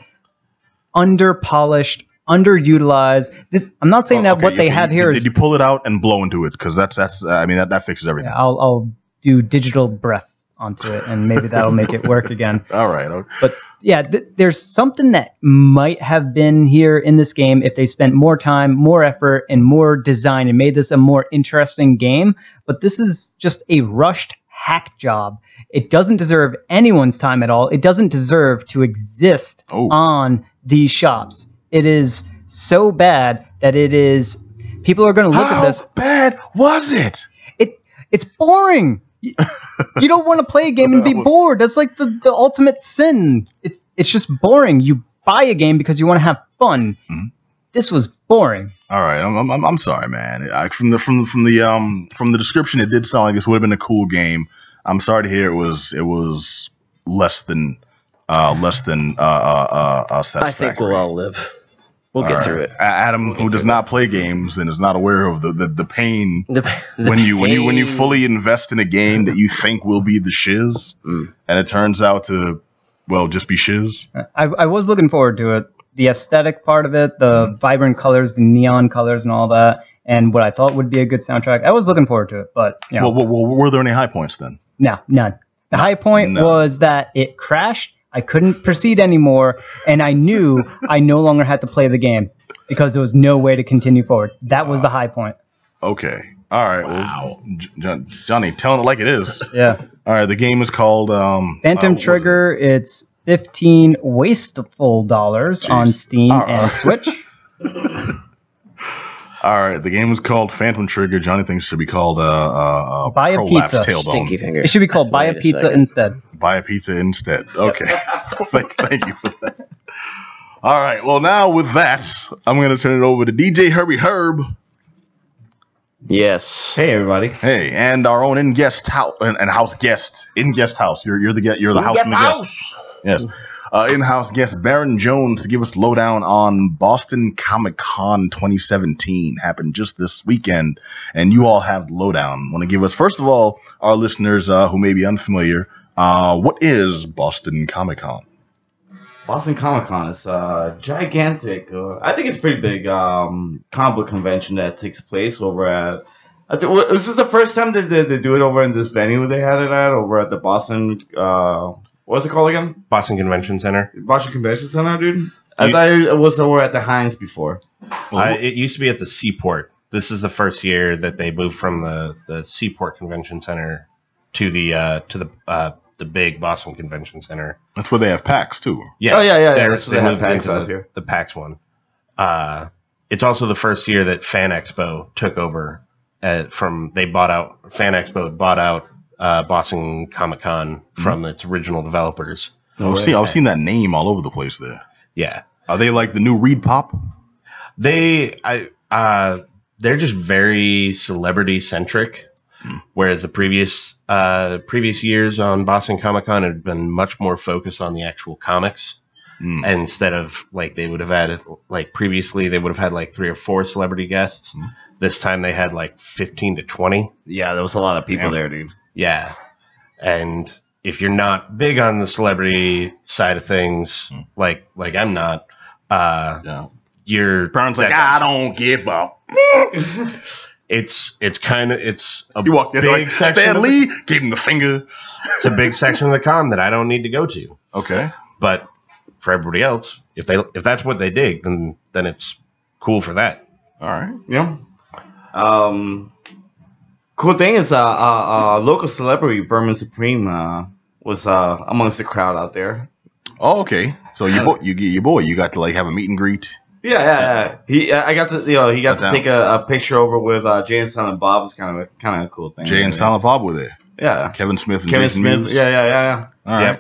under-polished, underutilized. I'm not saying that what they have here is. Did you pull it out and blow into it? Because that fixes everything. Yeah, I'll do digital breath onto it, and maybe that'll make it work again. All right. Okay. But yeah, there's something that might have been here in this game if they spent more time, more effort, and more design and made this a more interesting game. But this is just a rushed hack job. It doesn't deserve anyone's time at all. It doesn't deserve to exist on these shops. It is so bad that it is. People are going to look at this. How bad was it? It's boring. You don't want to play a game and be bored. That's like the ultimate sin. It's just boring. You buy a game because you want to have fun. Mm-hmm. This was boring. All right, I'm sorry, man. From the description, it did sound like this would have been a cool game. I'm sorry to hear it was less than satisfactory. I think we'll all live. We'll get through it. Adam, who does not play games and is not aware of the pain when you fully invest in a game that you think will be the shiz, and it turns out to just be shiz. I was looking forward to it. The aesthetic part of it, the vibrant colors, the neon colors, and all that, and what I thought would be a good soundtrack. I was looking forward to it, but Well, were there any high points then? No, none. The high point was that it crashed. I couldn't proceed anymore, and I knew I no longer had to play the game because there was no way to continue forward. That was the high point. Okay. All right. Wow. Well, Johnny, telling it like it is. Yeah. All right. The game is called Phantom Trigger. It's $15 wasteful dollars on Steam and Switch. All right, the game is called Phantom Trigger. Johnny thinks it should be called Buy a Pizza. Stinky finger. It should be called Buy a Pizza instead. Buy a Pizza instead. Okay. Thank you for that. All right, well, now with that, I'm going to turn it over to DJ Herbie Herb. Yes. Hey, everybody. Hey, and our own in-guest house. You're the house in the guest. Yes. In-house guest Baron Jones to give us lowdown on Boston Comic Con 2017. Happened just this weekend, and you all have the lowdown. Want to give us, first of all, our listeners who may be unfamiliar, what is Boston Comic Con? Boston Comic Con is a gigantic, I think it's pretty big comic book convention that takes place over at, this is the first time that they do it over in this venue they had it at, over at the Boston, what's it called again? Boston Convention Center. Boston Convention Center, dude? I thought it was over at the Heinz before. It used to be at the Seaport. this is the first year that they moved from the Seaport Convention Center to the big Boston Convention Center. That's where they have PAX too. Yeah. Oh yeah. They moved into the PAX one. It's also the first year that Fan Expo took over. Fan Expo bought out Boston Comic Con from its original developers. I've seen that name all over the place there. Yeah. Are they like the new Reed Pop? They're just very celebrity centric, whereas the previous years on Boston Comic Con had been much more focused on the actual comics. Instead of like they would have had like previously they would have had like 3 or 4 celebrity guests. This time they had like 15 to 20. Yeah, there was a lot of people there, dude. Yeah, and if you're not big on the celebrity side of things, like I'm not, you're Brown's like, I don't give up. It's a you walked in big like, section. Stan Lee gave him the finger. It's a big section of the con that I don't need to go to. Okay, but for everybody else, if that's what they dig, then it's cool for that. All right. Yeah. Cool thing is, local celebrity Vermin Supreme was amongst the crowd out there. Oh, okay. So you got to like have a meet and greet. Yeah. I got to take a picture over with Jay and Silent Bob. It's kind of a cool thing. Jay and Silent Bob were there. Yeah. Kevin Smith and Jason Mewes. Yeah. All right.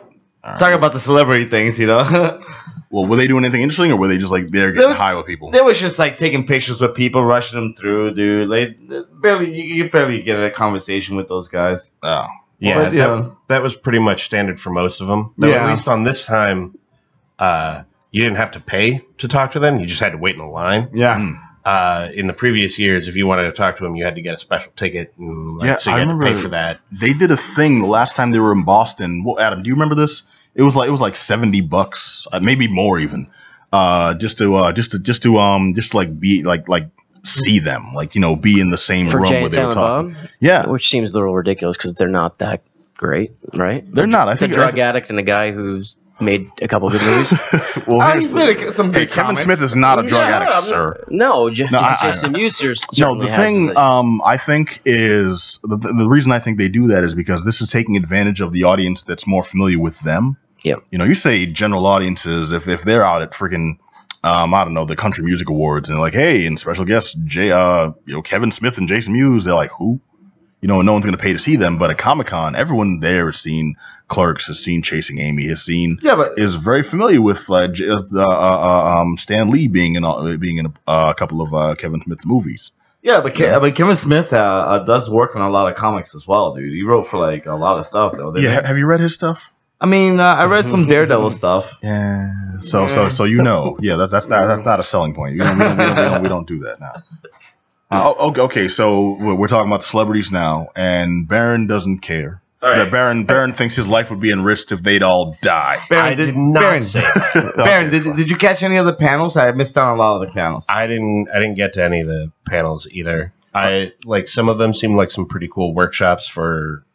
Talking about the celebrity things, Well, were they doing anything interesting, or were they just like there getting high with people? They was just like taking pictures with people, rushing them through, dude. Like you barely get a conversation with those guys. Oh, yeah. That was pretty much standard for most of them. Though at least on this time, you didn't have to pay to talk to them. You just had to wait in a line. Yeah. In the previous years, if you wanted to talk to them, you had to get a special ticket. And, so you had to pay for that. They did a thing the last time they were in Boston. Well, Adam, do you remember this? It was like $70, maybe more even, just to like be like see them, like be in the same room where they were talking. Bob? Yeah, which seems a little ridiculous because they're not that great, right? They're not. I think a drug addict and a guy who's made a couple good movies. Well, he's made some good Kevin Smith is not a drug addict, sir. No, Jason Mewes. No, the thing I think is the reason I think they do that is because this is taking advantage of the audience that's more familiar with them. Yep. You say general audiences if they're out at freaking I don't know, the Country Music Awards and like, hey, and special guests Kevin Smith and Jason Mewes, they're like, who? No one's going to pay to see them, but at Comic-Con, everyone there has seen Clerks, has seen Chasing Amy, is very familiar with Stan Lee being in a couple of Kevin Smith's movies. Yeah, but Kevin Smith does work on a lot of comics as well, dude. He wrote for like a lot of stuff, though. Have you read his stuff? I mean, I read some Daredevil stuff. Yeah. So that's not a selling point. We don't do that now. Okay, so we're talking about the celebrities now, and Baron doesn't care. Right. Baron thinks his life would be enriched if they'd all die. Baron, did you catch any of the panels? I missed out on a lot of the panels. I didn't get to any of the panels either. Some of them seemed like some pretty cool workshops for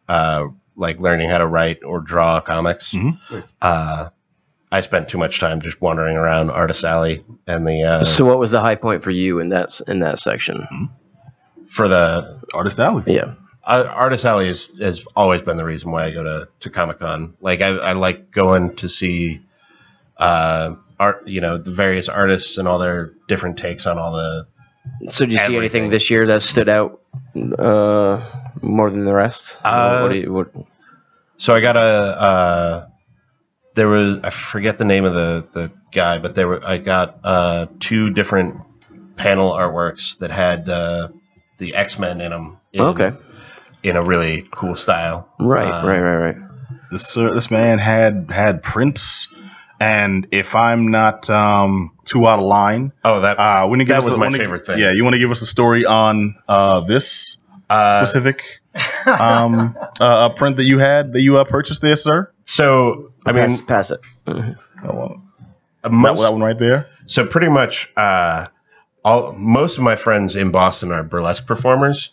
like learning how to write or draw comics. Mm-hmm. I spent too much time just wandering around Artist Alley and the. So what was the high point for you in that section? For the Artist Alley, yeah. Artist Alley has always been the reason why I go to Comic-Con. Like I like going to see, art. The various artists and all their different takes on all the. So did you see anything this year that stood out more than the rest? So I got there was, I forget the name of the guy, but I got 2 different panel artworks that had the X-Men in them. In a really cool style. Right. This man had Prince, and if I'm not too out of line, that was my favorite thing. Yeah, you want to give us a story on this specific print that you purchased there, sir? So pass it. That one right there. So pretty much, most of my friends in Boston are burlesque performers.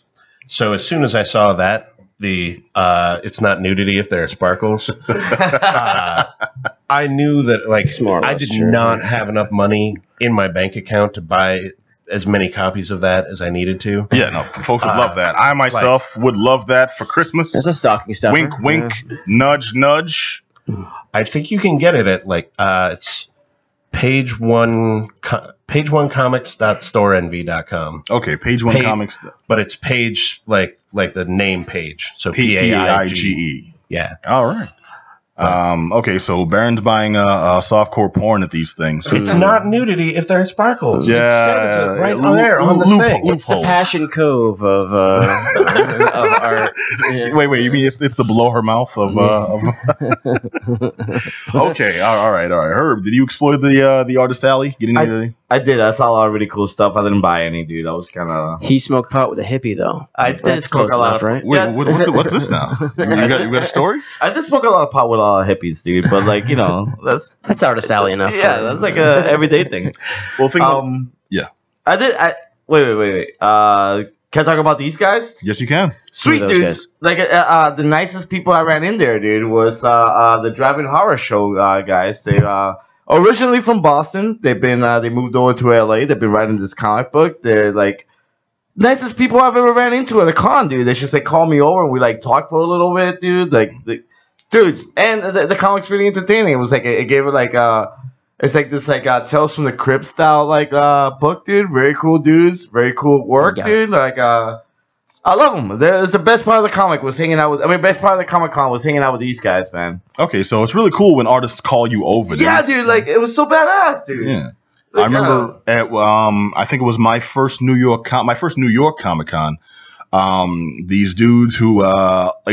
So as soon as I saw that, it's not nudity if there are sparkles. I knew that I did not have enough money in my bank account to buy as many copies of that as I needed to. Yeah, no, folks would love that. I myself would love that for Christmas. That's a stocking stuffer. Wink, wink, nudge, nudge. I think you can get it at like it's page1comics.storenvy.com. Okay, page one comics, but it's page like the name page. So PAIGE. Yeah. All right. Okay, so Baron's buying softcore porn at these things. It's not nudity if there's sparkles. Yeah, right on there on the thing. It's the Passion Cove of art. Wait, you mean it's the below her mouth of? Okay, all right. Herb, did you explore the artist alley? Get anything? I did. I saw a lot of really cool stuff. I didn't buy any, dude. I was kind of. He smoked pot with a hippie, though. I did smoke a lot of. Right? Wait, what's this now? You got a story? I did smoke a lot of pot with a lot of hippies, dude. But like, that's artist alley enough. Yeah, that's like a everyday thing. Well, yeah. Wait. Can I talk about these guys? Yes, you can. Sweet dudes. Like the nicest people I ran in there, dude, was the Drive-In Horror Show guys. They originally from Boston. They've been they moved over to LA. They've been writing this comic book. They're like nicest people I've ever ran into at a con, dude. They just like call me over and we like talk for a little bit, dude. Dude, and the comic's really entertaining. It was like it gave it like it's like this like Tales from the Crypt style like book, dude. Very cool dudes, very cool work, dude. Like I love them. The best part of the comic was hanging out with. Best part of the Comic Con was hanging out with these guys, man. Okay, so it's really cool when artists call you over. Yeah, dude. Like it was so badass, dude. Yeah. Like, I remember at I think it was my first New York Comic Con. These dudes who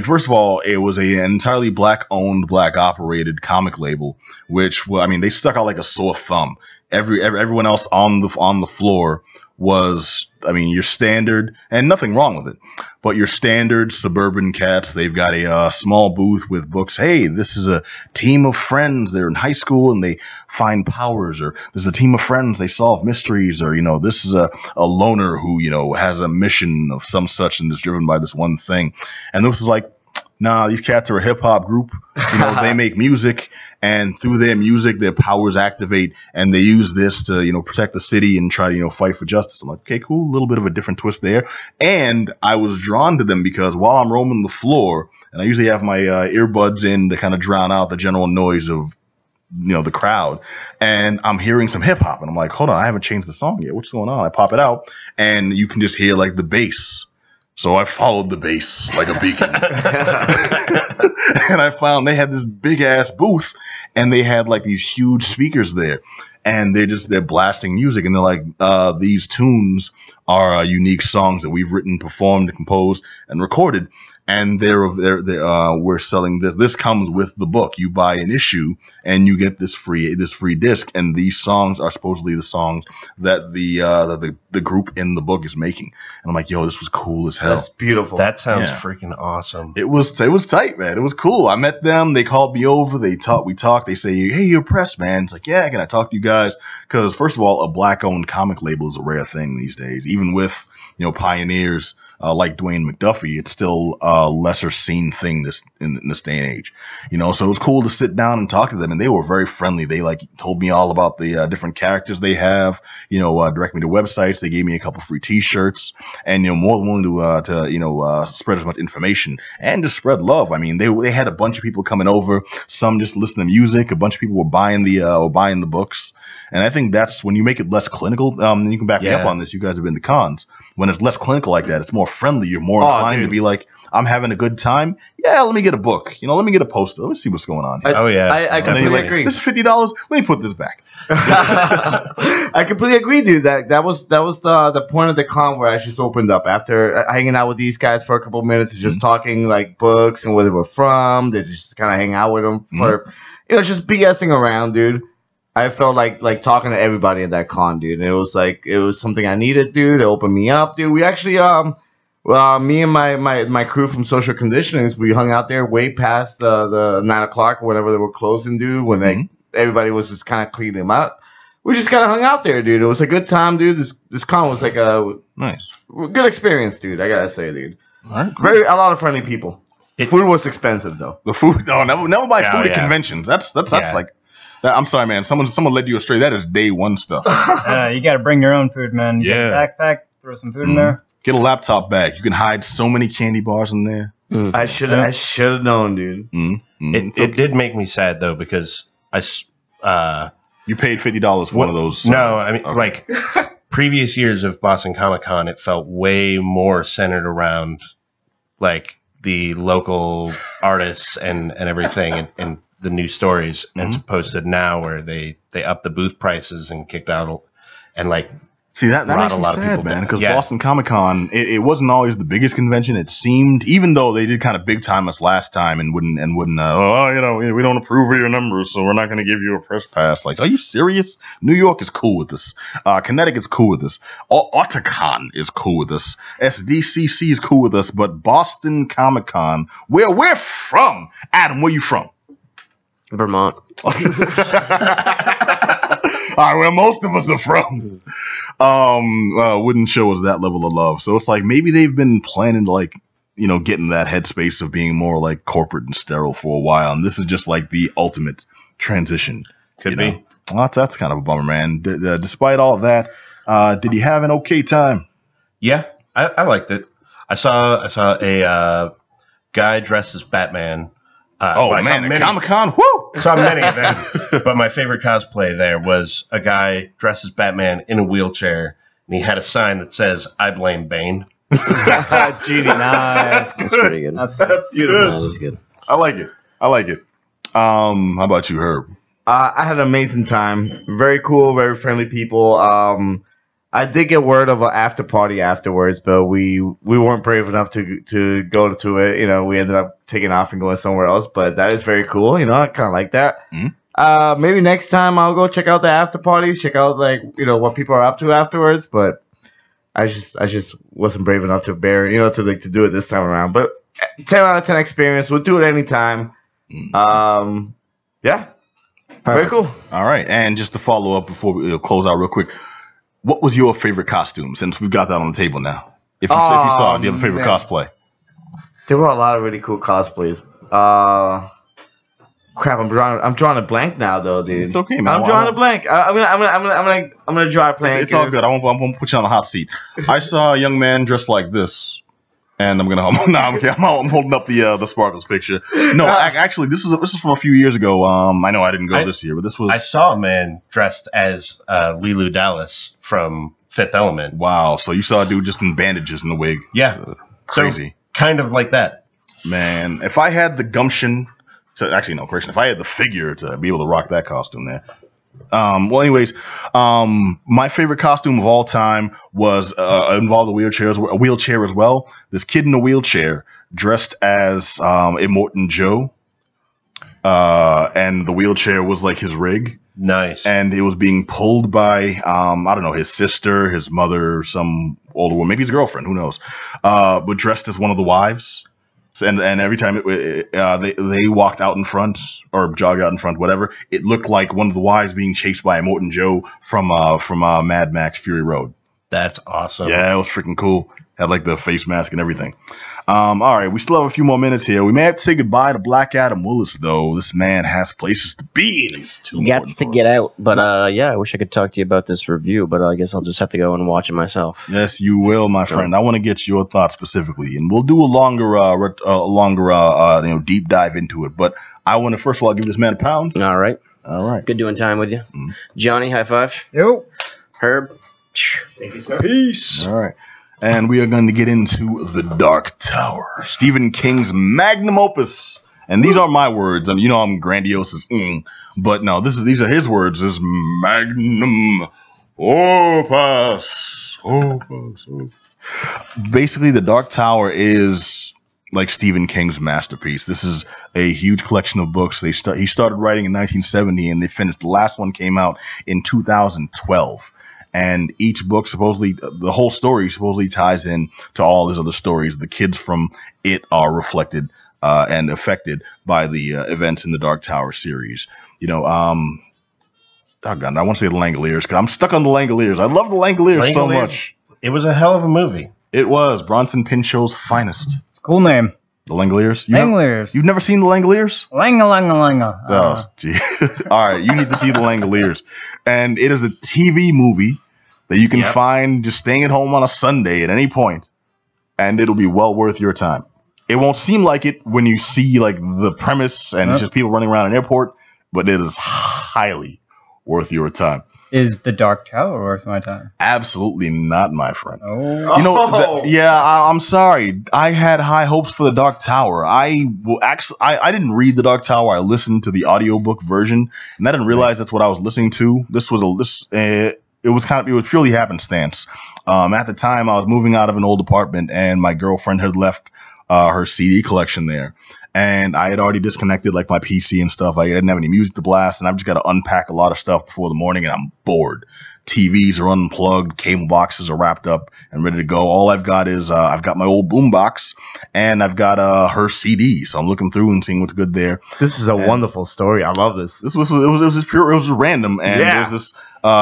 first of all, it was an entirely black owned, black operated comic label, which they stuck out like a sore thumb. Everyone else on the floor was your standard, and nothing wrong with it, but your standard suburban cats. They've got a small booth with books. Hey, this is a team of friends. They're in high school and they find powers, or there's a team of friends, they solve mysteries, or this is a loner who has a mission of some such and is driven by this one thing. And this is like, nah, these cats are a hip hop group. They make music, and through their music, their powers activate, and they use this to, protect the city and try to, fight for justice. I'm like, okay, cool, a little bit of a different twist there. And I was drawn to them because while I'm roaming the floor, and I usually have my earbuds in to kind of drown out the general noise of, the crowd, and I'm hearing some hip hop, and I'm like, hold on, I haven't changed the song yet. What's going on? I pop it out, and you can just hear like the bass. So I followed the bass like a beacon. And I found they had this big ass booth, and they had like these huge speakers there, and they're blasting music, and they're like, these tunes are unique songs that we've written, performed, composed, and recorded. And we're selling this. This comes with the book. You buy an issue and you get this free disc. And these songs are supposedly the songs that the group in the book is making. And I'm like, yo, this was cool as hell. That's beautiful. That sounds freaking awesome. It was tight, man. It was cool. I met them. They called me over. We talked. They say, hey, you're pressed, man. It's like, yeah, can I talk to you guys? Because first of all, a black-owned comic label is a rare thing these days. Even with pioneers like Dwayne McDuffie, it's still a lesser seen thing in this day and age. So it was cool to sit down and talk to them, and they were very friendly. They told me all about the different characters they have. Direct me to websites. They gave me a couple free T-shirts, and more than willing to spread as much information and to spread love. They had a bunch of people coming over. Some just listening to music. A bunch of people were buying the books, and I think that's when you make it less clinical. And you can back me up on this. You guys have been to cons. When it's less clinical like that, it's more friendly. You're more inclined to be like, I'm having a good time. Yeah, let me get a book. Let me get a poster. Let me see what's going on here. I completely agree. This is $50. Let me put this back. I completely agree, dude. That was the point of the con where I just opened up after hanging out with these guys for a couple of minutes and just talking like books and where they were from. They just kind of hang out with them for just BSing around, dude. I felt like talking to everybody at that con, dude. And it was something I needed, dude. It opened me up, dude. We actually me and my crew from Social Conditionings, we hung out there way past the 9 o'clock or whatever they were closing, dude. When everybody was just kind of cleaning them out, we just kind of hung out there, dude. It was a good time, dude. This con was like a good experience, dude. I gotta say, dude. All right, cool. A lot of friendly people. Food was expensive though. The food, never buy food at conventions. That's like. I'm sorry, man. Someone led you astray. That is day one stuff. You got to bring your own food, man. You yeah. Get a backpack, throw some food in there. Get a laptop bag. You can hide so many candy bars in there. I should have known, dude. It did make me sad though because you paid $50 for one of those. No, I mean like previous years of Boston Comic Con, it felt way more centered around like the local artists and everything and the new stories, as opposed to now where they up the booth prices and kicked out and like. See, that makes me sad, man, because Boston Comic Con, it wasn't always the biggest convention. It seemed, even though they did kind of big time us last time and wouldn't we don't approve of your numbers, so we're not going to give you a press pass. Like, are you serious? New York is cool with this. Connecticut's cool with this. Otakon is cool with us. SDCC is cool with us, but Boston Comic Con, where we're from. Adam, where you from? Vermont. All right, where most of us are from. Wouldn't show us that level of love. So it's like maybe they've been planning to get in that headspace of being more like corporate and sterile for a while, and this is just like the ultimate transition. Could be. Well, that's kind of a bummer, man. Despite all of that, did you have an okay time? Yeah, I liked it. I saw a guy dressed as Batman. Man, at Comic-Con, woo! I saw many of them, but my favorite cosplay there was a guy dressed as Batman in a wheelchair, and he had a sign that says, "I blame Bane." Genie, nice. That's pretty good. That's beautiful. That is good. I like it. How about you, Herb? I had an amazing time. Very cool, very friendly people. I did get word of an after party afterwards, but we weren't brave enough to go to it. We ended up taking off and going somewhere else. But that is very cool. I kind of like that. Maybe next time I'll go check out the after parties, check out what people are up to afterwards. But I just wasn't brave enough to bear to do it this time around. But 10 out of 10 experience. We'll do it anytime. Yeah, very cool. All right, and just to follow up before we close out real quick. What was your favorite costume? Since we've got that on the table now, if you saw, do you have a favorite cosplay? There were a lot of really cool cosplays. Crap, I'm drawing a blank now, though, dude. It's okay, man. I'm drawing a blank. I'm gonna draw a blank. It's all good. I won't put you on the hot seat. I saw a young man dressed like this, and I'm holding up the Sparkles picture. No, actually, this is from a few years ago. I know I didn't go this year, but this was. I saw a man dressed as Leeloo Dallas from Fifth Element. Wow, so you saw a dude just in bandages and a wig. Yeah, crazy. So, kind of like that. Man, if I had the gumption to if I had the figure to be able to rock that costume there. My favorite costume of all time was involved a wheelchair as well. This kid in a wheelchair dressed as Immortan Joe, and the wheelchair was like his rig. Nice. And it was being pulled by I don't know, his sister, his mother, some older woman, maybe his girlfriend, who knows? But dressed as one of the wives. And every time they walked out in front or jogged out in front, whatever, it looked like one of the wives being chased by Immortan Joe from Mad Max Fury Road. That's awesome. Yeah, it was freaking cool. Had like the face mask and everything. All right, we still have a few more minutes here. We may have to say goodbye to Black Adam Willis, though. This man has places to be, and he's too important. Got to get out. But I wish I could talk to you about this review, but I guess I'll just have to go and watch it myself. Yes, you will, my friend. I want to get your thoughts specifically, and we'll do a longer deep dive into it. But I want to first of all give this man a pound. All right. Good doing time with you, Johnny. High five. Yo, Herb. Thank you, sir. Peace. All right. And we are going to get into The Dark Tower, Stephen King's magnum opus. And these are my words. I'm grandiose as but no, these are his words. This magnum opus. Basically, The Dark Tower is like Stephen King's masterpiece. This is a huge collection of books. He started writing in 1970, and they finished. The last one came out in 2012. And each book the whole story supposedly ties in to all his other stories. The kids from it are reflected and affected by the events in the Dark Tower series. Doggone, I want to say the Langoliers because I'm stuck on the Langoliers. I love the Langoliers so much. It was a hell of a movie. It was Bronson Pinchot's finest. It's a cool name. The Langoliers? Langoliers. You've never seen the Langoliers? Langa. Oh, gee. All right, you need to see the Langoliers. And it is a TV movie that you can find just staying at home on a Sunday at any point, and it'll be well worth your time. It won't seem like it when you see like the premise and it's just people running around an airport, but it is highly worth your time. Is The Dark Tower worth my time? Absolutely not, my friend. Oh. You know, I'm sorry. I had high hopes for The Dark Tower. I didn't read The Dark Tower. I listened to the audiobook version, and I didn't realize that's what I was listening to. It was purely happenstance. At the time, I was moving out of an old apartment, and my girlfriend had left her CD collection there. And I had already disconnected like my PC and stuff. I didn't have any music to blast, and I've just got to unpack a lot of stuff before the morning, and I'm bored. TVs are unplugged, cable boxes are wrapped up and ready to go. All I've got is I've got my old boombox, and I've got her CD. So I'm looking through and seeing what's good there. This is a wonderful story. I love this. It was just pure. It was just random, and there's this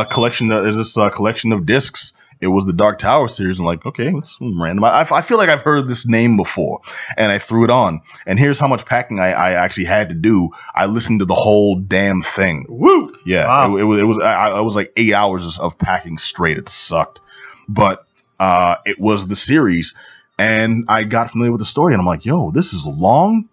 collection. There's this collection of discs. It was the Dark Tower series. I'm like, okay, that's random. I feel like I've heard this name before, and I threw it on. And here's how much packing I actually had to do. I listened to the whole damn thing. Woo! Yeah, wow. It was like 8 hours of packing straight. It sucked, but it was the series, and I got familiar with the story, and I'm like, yo, this is long,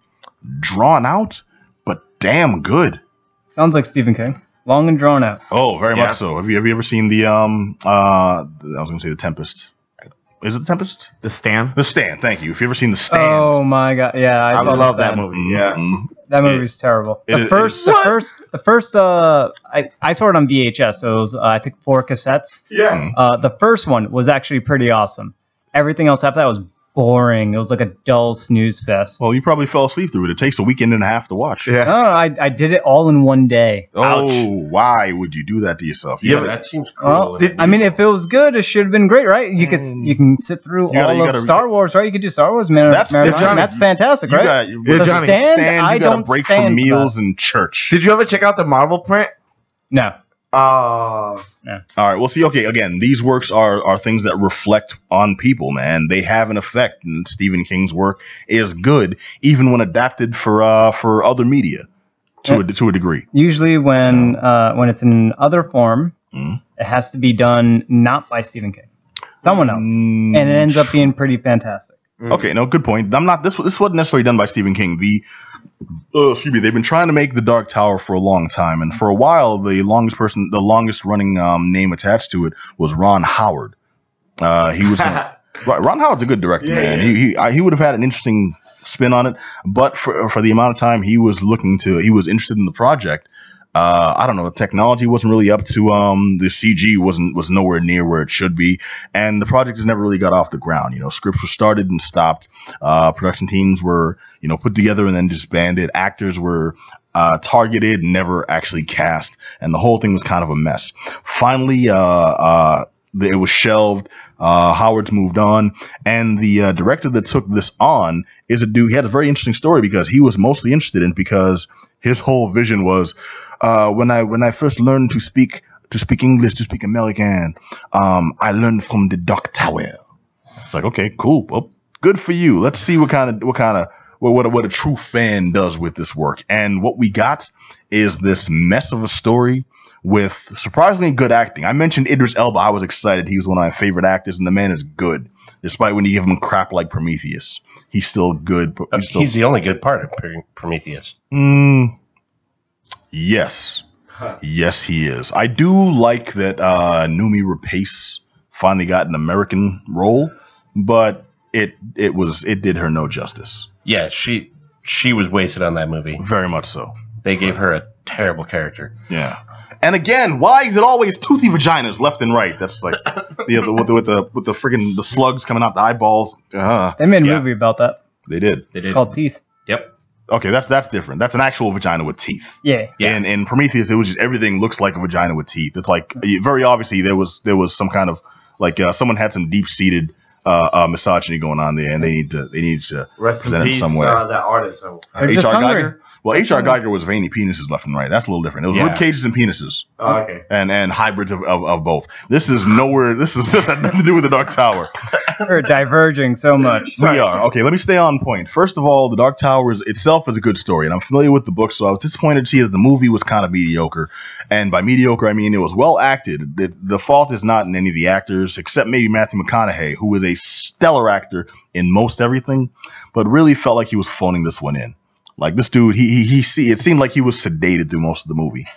drawn out, but damn good. Sounds like Stephen King. Long and drawn out. Oh, very much so. Have you ever seen the I was going to say The Tempest. Is it The Tempest? The Stand? The Stand, thank you. If you ever seen The Stand. Oh my god. Yeah, I love that movie. Yeah. That movie's terrible. The first I saw it on VHS, so it was I think 4 cassettes. Yeah. The first one was actually pretty awesome. Everything else after that was boring. It was like a dull snooze fest. Well, you probably fell asleep through it. It takes a weekend and a half to watch. Yeah. No, I did it all in one day. Oh, why would you do that to yourself? That seems cruel. Well, I mean, if it was good, it should have been great, right? You can sit through all of Star Wars, right? You could do Star Wars marathon. That's fantastic, right? The Stand, I don't break from meals and church. Did you ever check out the Marvel print? No. Yeah. All right. Well, see. Okay. Again, these works are things that reflect on people, man. They have an effect, and Stephen King's work is good, even when adapted for other media, to a degree. Usually, when it's in other form, it has to be done not by Stephen King, someone else, and it ends up being pretty fantastic. Okay. No. Good point. This wasn't necessarily done by Stephen King. They've been trying to make The Dark Tower for a long time, and for a while, the longest running name attached to it was Ron Howard. Ron Howard's a good director, man. Yeah. He would have had an interesting spin on it, but for the amount of time he was interested in the project. I don't know. The technology wasn't really up to the CG was nowhere near where it should be, and the project has never really got off the ground. Scripts were started and stopped. Production teams were put together and then disbanded. Actors were targeted, never actually cast, and the whole thing was kind of a mess. Finally, it was shelved. Howard's moved on, and the director that took this on is a dude. He had a very interesting story because he was mostly interested in because his whole vision was when I first learned to speak English, to speak American, I learned from the Dark Tower. It's like, okay, cool. Well, good for you. Let's see what a true fan does with this work. And what we got is this mess of a story with surprisingly good acting. I mentioned Idris Elba. I was excited. He was one of my favorite actors, and the man is good. Despite when you give him crap like Prometheus, he's still good. He's the only good part of Prometheus. Yes. Yes, he is. I do like that Noomi Rapace finally got an American role, but it did her no justice. Yeah, she was wasted on that movie. Very much so. They gave her a terrible character. Yeah. And again, why is it always toothy vaginas left and right? That's like with the friggin' the slugs coming out the eyeballs. They made a movie about that. They did. It's called Teeth. Yep. Okay, that's different. That's an actual vagina with teeth. Yeah. And in Prometheus, it was just everything looks like a vagina with teeth. It's like very obviously there was some kind of like someone had some deep seated misogyny going on there, and they need to present it some way. That artist. H.R. Geiger. Well, H.R. Geiger was veiny penises left and right. That's a little different. It was rib cages and penises. Oh, okay. And hybrids of both. This has nothing to do with the Dark Tower. We're diverging so much. We are. Okay, let me stay on point. First of all, the Dark Tower itself is a good story, and I'm familiar with the book, so I was disappointed to see that the movie was kind of mediocre. And by mediocre, I mean it was well acted. The fault is not in any of the actors, except maybe Matthew McConaughey, who is a stellar actor in most everything, but really felt like he was phoning this one in. Like this dude, it seemed like he was sedated through most of the movie,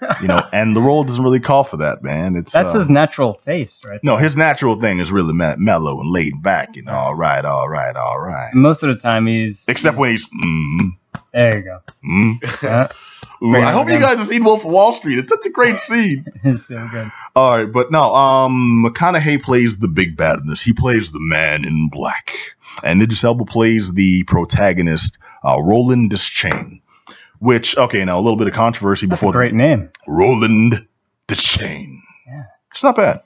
and the role doesn't really call for that, man. That's his natural face, right? No, his natural thing is really mellow and laid back, all right. Most of the time except when he's, There you go. Ooh, I hope you guys have seen Wolf of Wall Street. It's such a great scene. It's so good. All right, but no, McConaughey plays the big bad in this. He plays the Man in Black. And Idris Elba plays the protagonist, Roland Deschain. Which, okay, now a little bit of controversy before. That's a great name. Roland Deschain. Yeah. It's not bad.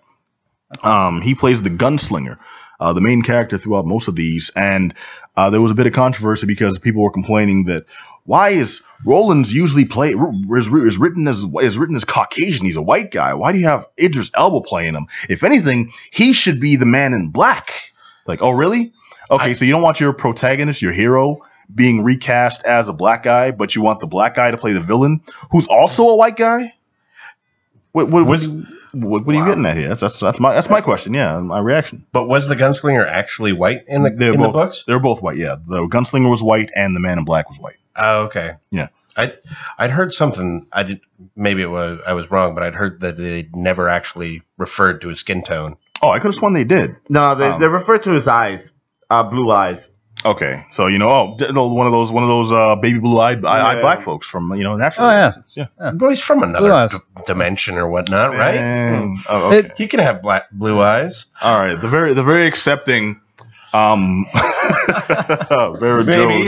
He plays the gunslinger, the main character throughout most of these. And there was a bit of controversy because people were complaining that why is Roland's usually is written as Caucasian? He's a white guy. Why do you have Idris Elba playing him? If anything, he should be the Man in Black. Like, oh, really? Okay, so you don't want your protagonist, your hero, being recast as a black guy, but you want the black guy to play the villain, who's also a white guy? What are you getting at here? That's my question. Yeah, my reaction. But was the gunslinger actually white in the books? They're both white. Yeah, the gunslinger was white and the Man in Black was white. Oh, okay. Yeah, I'd heard something. I was wrong, but I'd heard that they never actually referred to his skin tone. Oh, I could have sworn they did. No, they referred to his eyes. Blue eyes. Okay, so one of those baby blue-eyed black folks from natural. Oh yeah. Well, he's from another dimension or whatnot, right? Okay. He can have blue eyes. All right, the very accepting. Baby,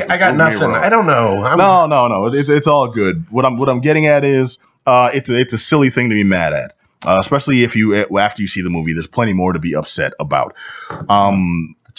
I got nothing. I don't know. No. It's all good. What I'm getting at is it's a silly thing to be mad at. Especially after you see the movie, there's plenty more to be upset about.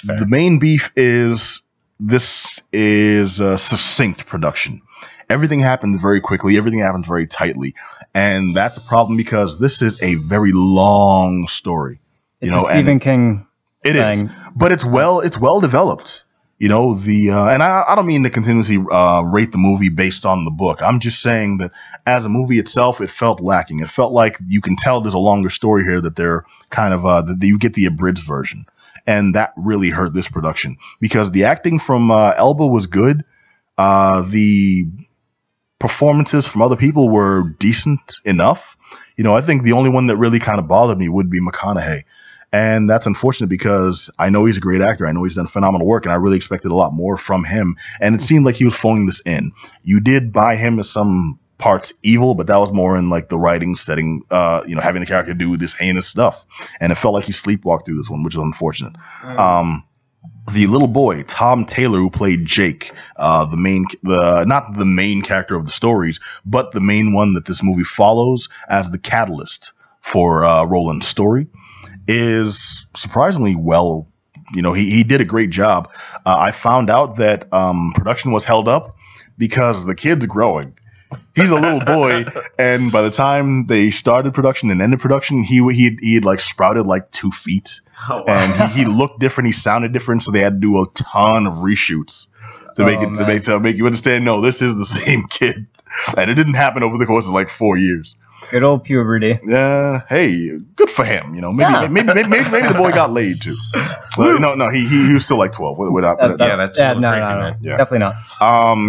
The main beef is this is a succinct production. Everything happens very quickly. Everything happens very tightly, and that's a problem because this is a very long story. It's a Stephen King. It is, but it's well developed. And I don't mean to continuously rate the movie based on the book. I'm just saying that as a movie itself, it felt lacking. It felt like you can tell there's a longer story here that they're kind of that you get the abridged version. And that really hurt this production because the acting from Elba was good. The performances from other people were decent enough. I think the only one that really kind of bothered me would be McConaughey. And that's unfortunate because I know he's a great actor. I know he's done phenomenal work, and I really expected a lot more from him. And it seemed like he was phoning this in. You did buy him as some parts evil, but that was more in like the writing setting, having the character do this heinous stuff. And it felt like he sleepwalked through this one, which is unfortunate. The little boy, Tom Taylor, who played Jake, not the main character of the stories, but the main one that this movie follows as the catalyst for Roland's story, is surprisingly well. He did a great job. I found out that production was held up because the kid's growing. He's a little boy, and by the time they started production and ended production, he had like sprouted like 2 feet. Oh, wow. And he looked different. He sounded different, so they had to do a ton of reshoots to make you understand. No, this is the same kid, and it didn't happen over the course of like 4 years. Good old puberty. Yeah, hey, good for him. Maybe the boy got laid too. No, he was still like 12. That's no, definitely not.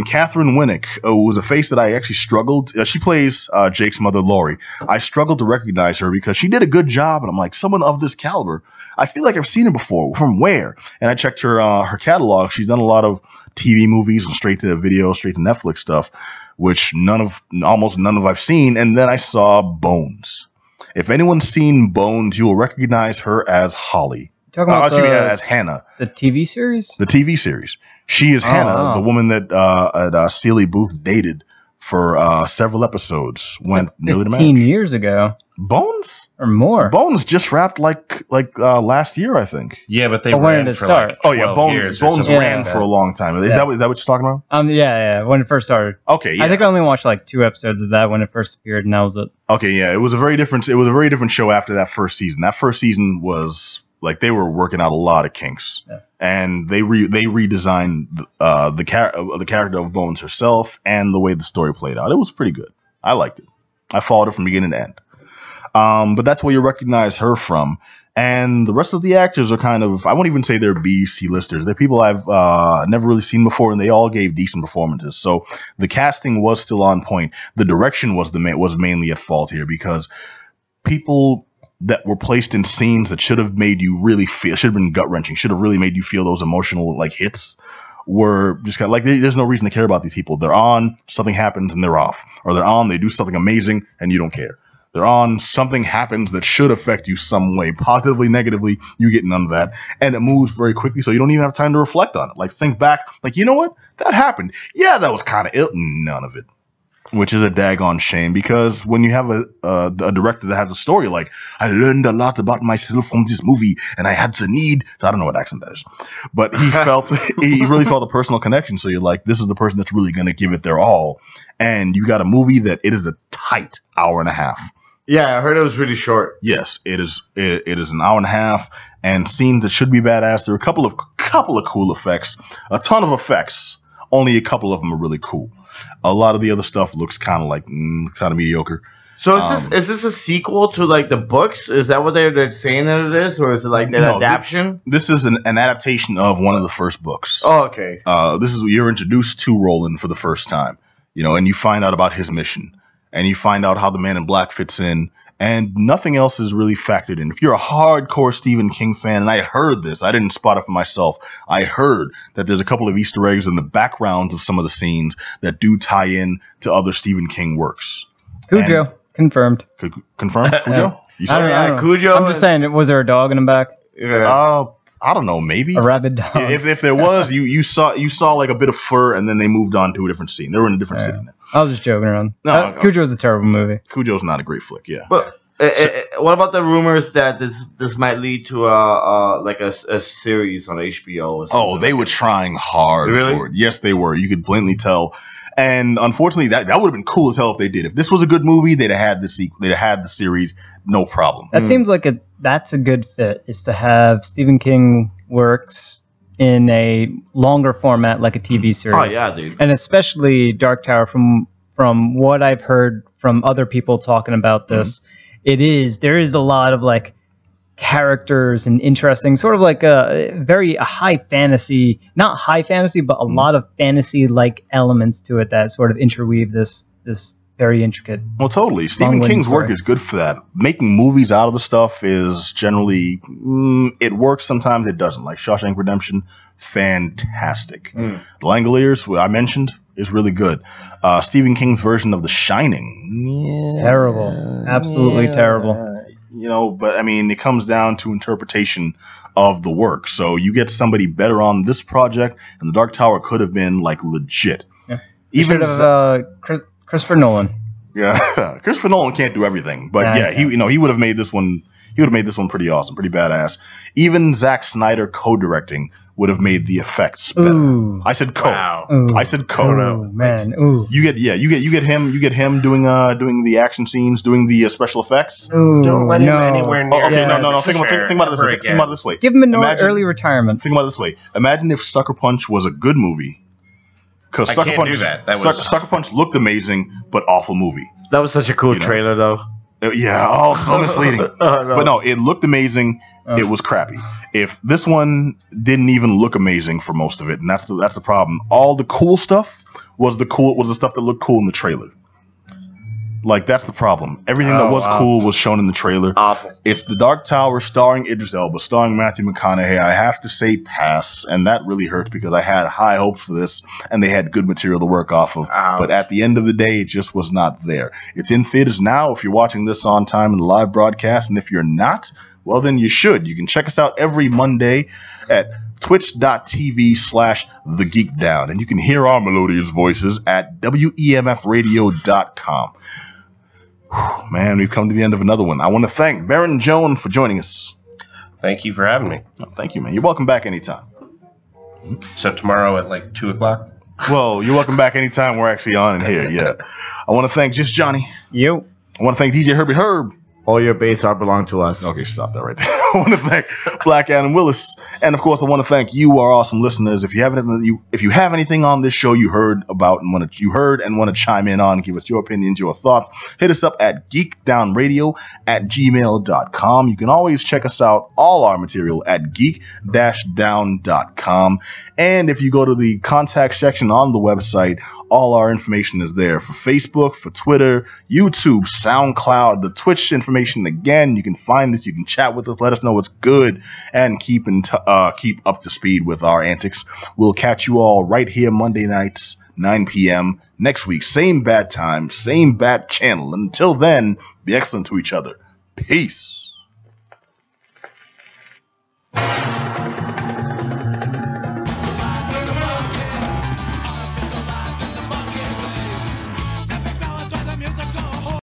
Catherine Winnick was a face that I actually struggled. She plays Jake's mother, Lori. I struggled to recognize her because she did a good job, and I'm like, someone of this caliber. I feel like I've seen her before. From where? And I checked her catalog. She's done a lot of TV movies and straight to video, straight to Netflix stuff, which almost none of I've seen. And then I saw Bones. If anyone's seen Bones, you will recognize her as Holly. Talking about as Hannah. The TV series? The TV series. She is Hannah, the woman that Celie Booth dated for several episodes. Went nearly to 15 years ago. Bones or more. Bones just wrapped like last year, I think. Yeah, but they when ran did it for start? like Oh yeah, Bones ran like for a long time. Is that what you're talking about? Yeah, when it first started. Okay, yeah. I think I only watched like 2 episodes of that when it first appeared, and that was it. Okay, yeah, it was a very different show after that first season. That first season was like they were working out a lot of kinks, and they redesigned the character of Bones herself and the way the story played out. It was pretty good. I liked it. I followed it from beginning to end. But that's where you recognize her from. And the rest of the actors are kind of, I won't even say they're B, C-listers. They're people I've never really seen before, and they all gave decent performances. So the casting was still on point. The direction was mainly at fault here, because people that were placed in scenes that should have made you really feel, should have been gut-wrenching, should have really made you feel those emotional like hits, were just kind of like, there's no reason to care about these people. They're on, something happens, and they're off. Or they're on, they do something amazing, and you don't care. They're on, something happens that should affect you some way, positively, negatively, you get none of that. And it moves very quickly, so you don't even have time to reflect on it. Like, think back, like, you know what? That happened. Yeah, that was kind of ill. None of it. Which is a daggone shame, because when you have a director that has a story like, I learned a lot about myself from this movie, and I had the need, I don't know what accent that is, but he really felt a personal connection, so you're like, this is the person that's really going to give it their all. And you got a movie that it is a tight hour and a half. Yeah, I heard it was really short. Yes, it is. It is an hour and a half, and scenes that should be badass. There are a couple of cool effects, a ton of effects. Only a couple of them are really cool. A lot of the other stuff looks kind of mediocre. So is this a sequel to like the books? Is that what they're saying that it is, or is it like an adaptation? This is an adaptation of one of the first books. Oh, okay. This is you're introduced to Roland for the first time, and you find out about his mission. And you find out how the Man in Black fits in, and nothing else is really factored in. If you're a hardcore Stephen King fan, and I heard this, I didn't spot it for myself, I heard that there's a couple of Easter eggs in the backgrounds of some of the scenes that do tie in to other Stephen King works. Cujo, confirmed. Confirmed? Cujo? You saw I don't know. Cujo. I'm just saying, was there a dog in the back? Yeah. I don't know, maybe a rabid dog. If there was, you saw like a bit of fur, and then they moved on to a different scene. They were in a different city now. I was just joking around. No, Cujo is a terrible movie. Cujo's not a great flick, yeah. But what about the rumors that this might lead to a series on HBO? Oh, they were trying hard for it. Yes, they were. You could blatantly tell. And unfortunately, that would have been cool as hell if they did. If this was a good movie, they'd have had the sequel. They'd have had the series, no problem. That seems like that's a good fit. Is to have Stephen King works in a longer format like a TV series. Oh yeah, dude. And especially Dark Tower, from what I've heard from other people talking about this, there is a lot of like characters and interesting, sort of like a high fantasy, not high fantasy, but a lot of fantasy like elements to it that sort of interweave this very intricate. Well, totally. Stephen King's work is good for that. Making movies out of the stuff is generally, it works sometimes, it doesn't. Like Shawshank Redemption, fantastic. The Langoliers, I mentioned, is really good. Stephen King's version of The Shining, terrible. Absolutely terrible. But I mean, it comes down to interpretation of the work. So you get somebody better on this project, and The Dark Tower could have been like legit. Yeah. Even Christopher Nolan. Yeah, Christopher Nolan can't do everything, but he would have made this one. He would have made this one pretty awesome, pretty badass. Even Zack Snyder co-directing would have made the effects better. Ooh. I said co. Wow. Ooh. I said co. Oh, man. Ooh. You get him doing the action scenes, doing the special effects. Ooh, don't let him anywhere near. Oh, okay, no. Think about it this way. Give him an early retirement. Think about it this way. Imagine if Sucker Punch was a good movie. Because Sucker Punch looked amazing, but awful movie. That was such a cool trailer, though. Yeah, so misleading. No. But no, it looked amazing. It was crappy. If this one didn't even look amazing for most of it, and that's the problem. All the cool stuff was the stuff that looked cool in the trailer. Like, that's the problem. Everything that was cool was shown in the trailer. Awful. It's The Dark Tower starring Idris Elba, starring Matthew McConaughey. I have to say pass, and that really hurts because I had high hopes for this, and they had good material to work off of. Ouch. But at the end of the day, it just was not there. It's in theaters now if you're watching this on time in the live broadcast, and if you're not, well, then you should. You can check us out every Monday at twitch.tv/The Geek Down. And you can hear our melodious voices at WEMFradio.com. Man, we've come to the end of another one. I want to thank Baron Joan for joining us. Thank you for having me. Oh, thank you, man. You're welcome back anytime. So tomorrow at like 2 o'clock? Well, you're welcome back anytime we're actually on in here, yeah. I want to thank Just Johnny. You. I want to thank DJ Herbie Herb. All your bass art belong to us. Okay, stop that right there. I want to thank Black Adam Willis, and of course, I want to thank you, our awesome listeners. If you have anything on this show you heard about and want to chime in on, give us your opinions, your thoughts, hit us up at geekdownradio@gmail.com. You can always check us out, all our material, at geek-down.com. And if you go to the contact section on the website, all our information is there for Facebook, for Twitter, YouTube, SoundCloud, the Twitch information. Again, you can find us, you can chat with us, let us know what's good, and keep up to speed with our antics. We'll catch you all right here Monday nights, 9 p.m. next week. Same bad time, same bad channel. Until then, be excellent to each other. Peace.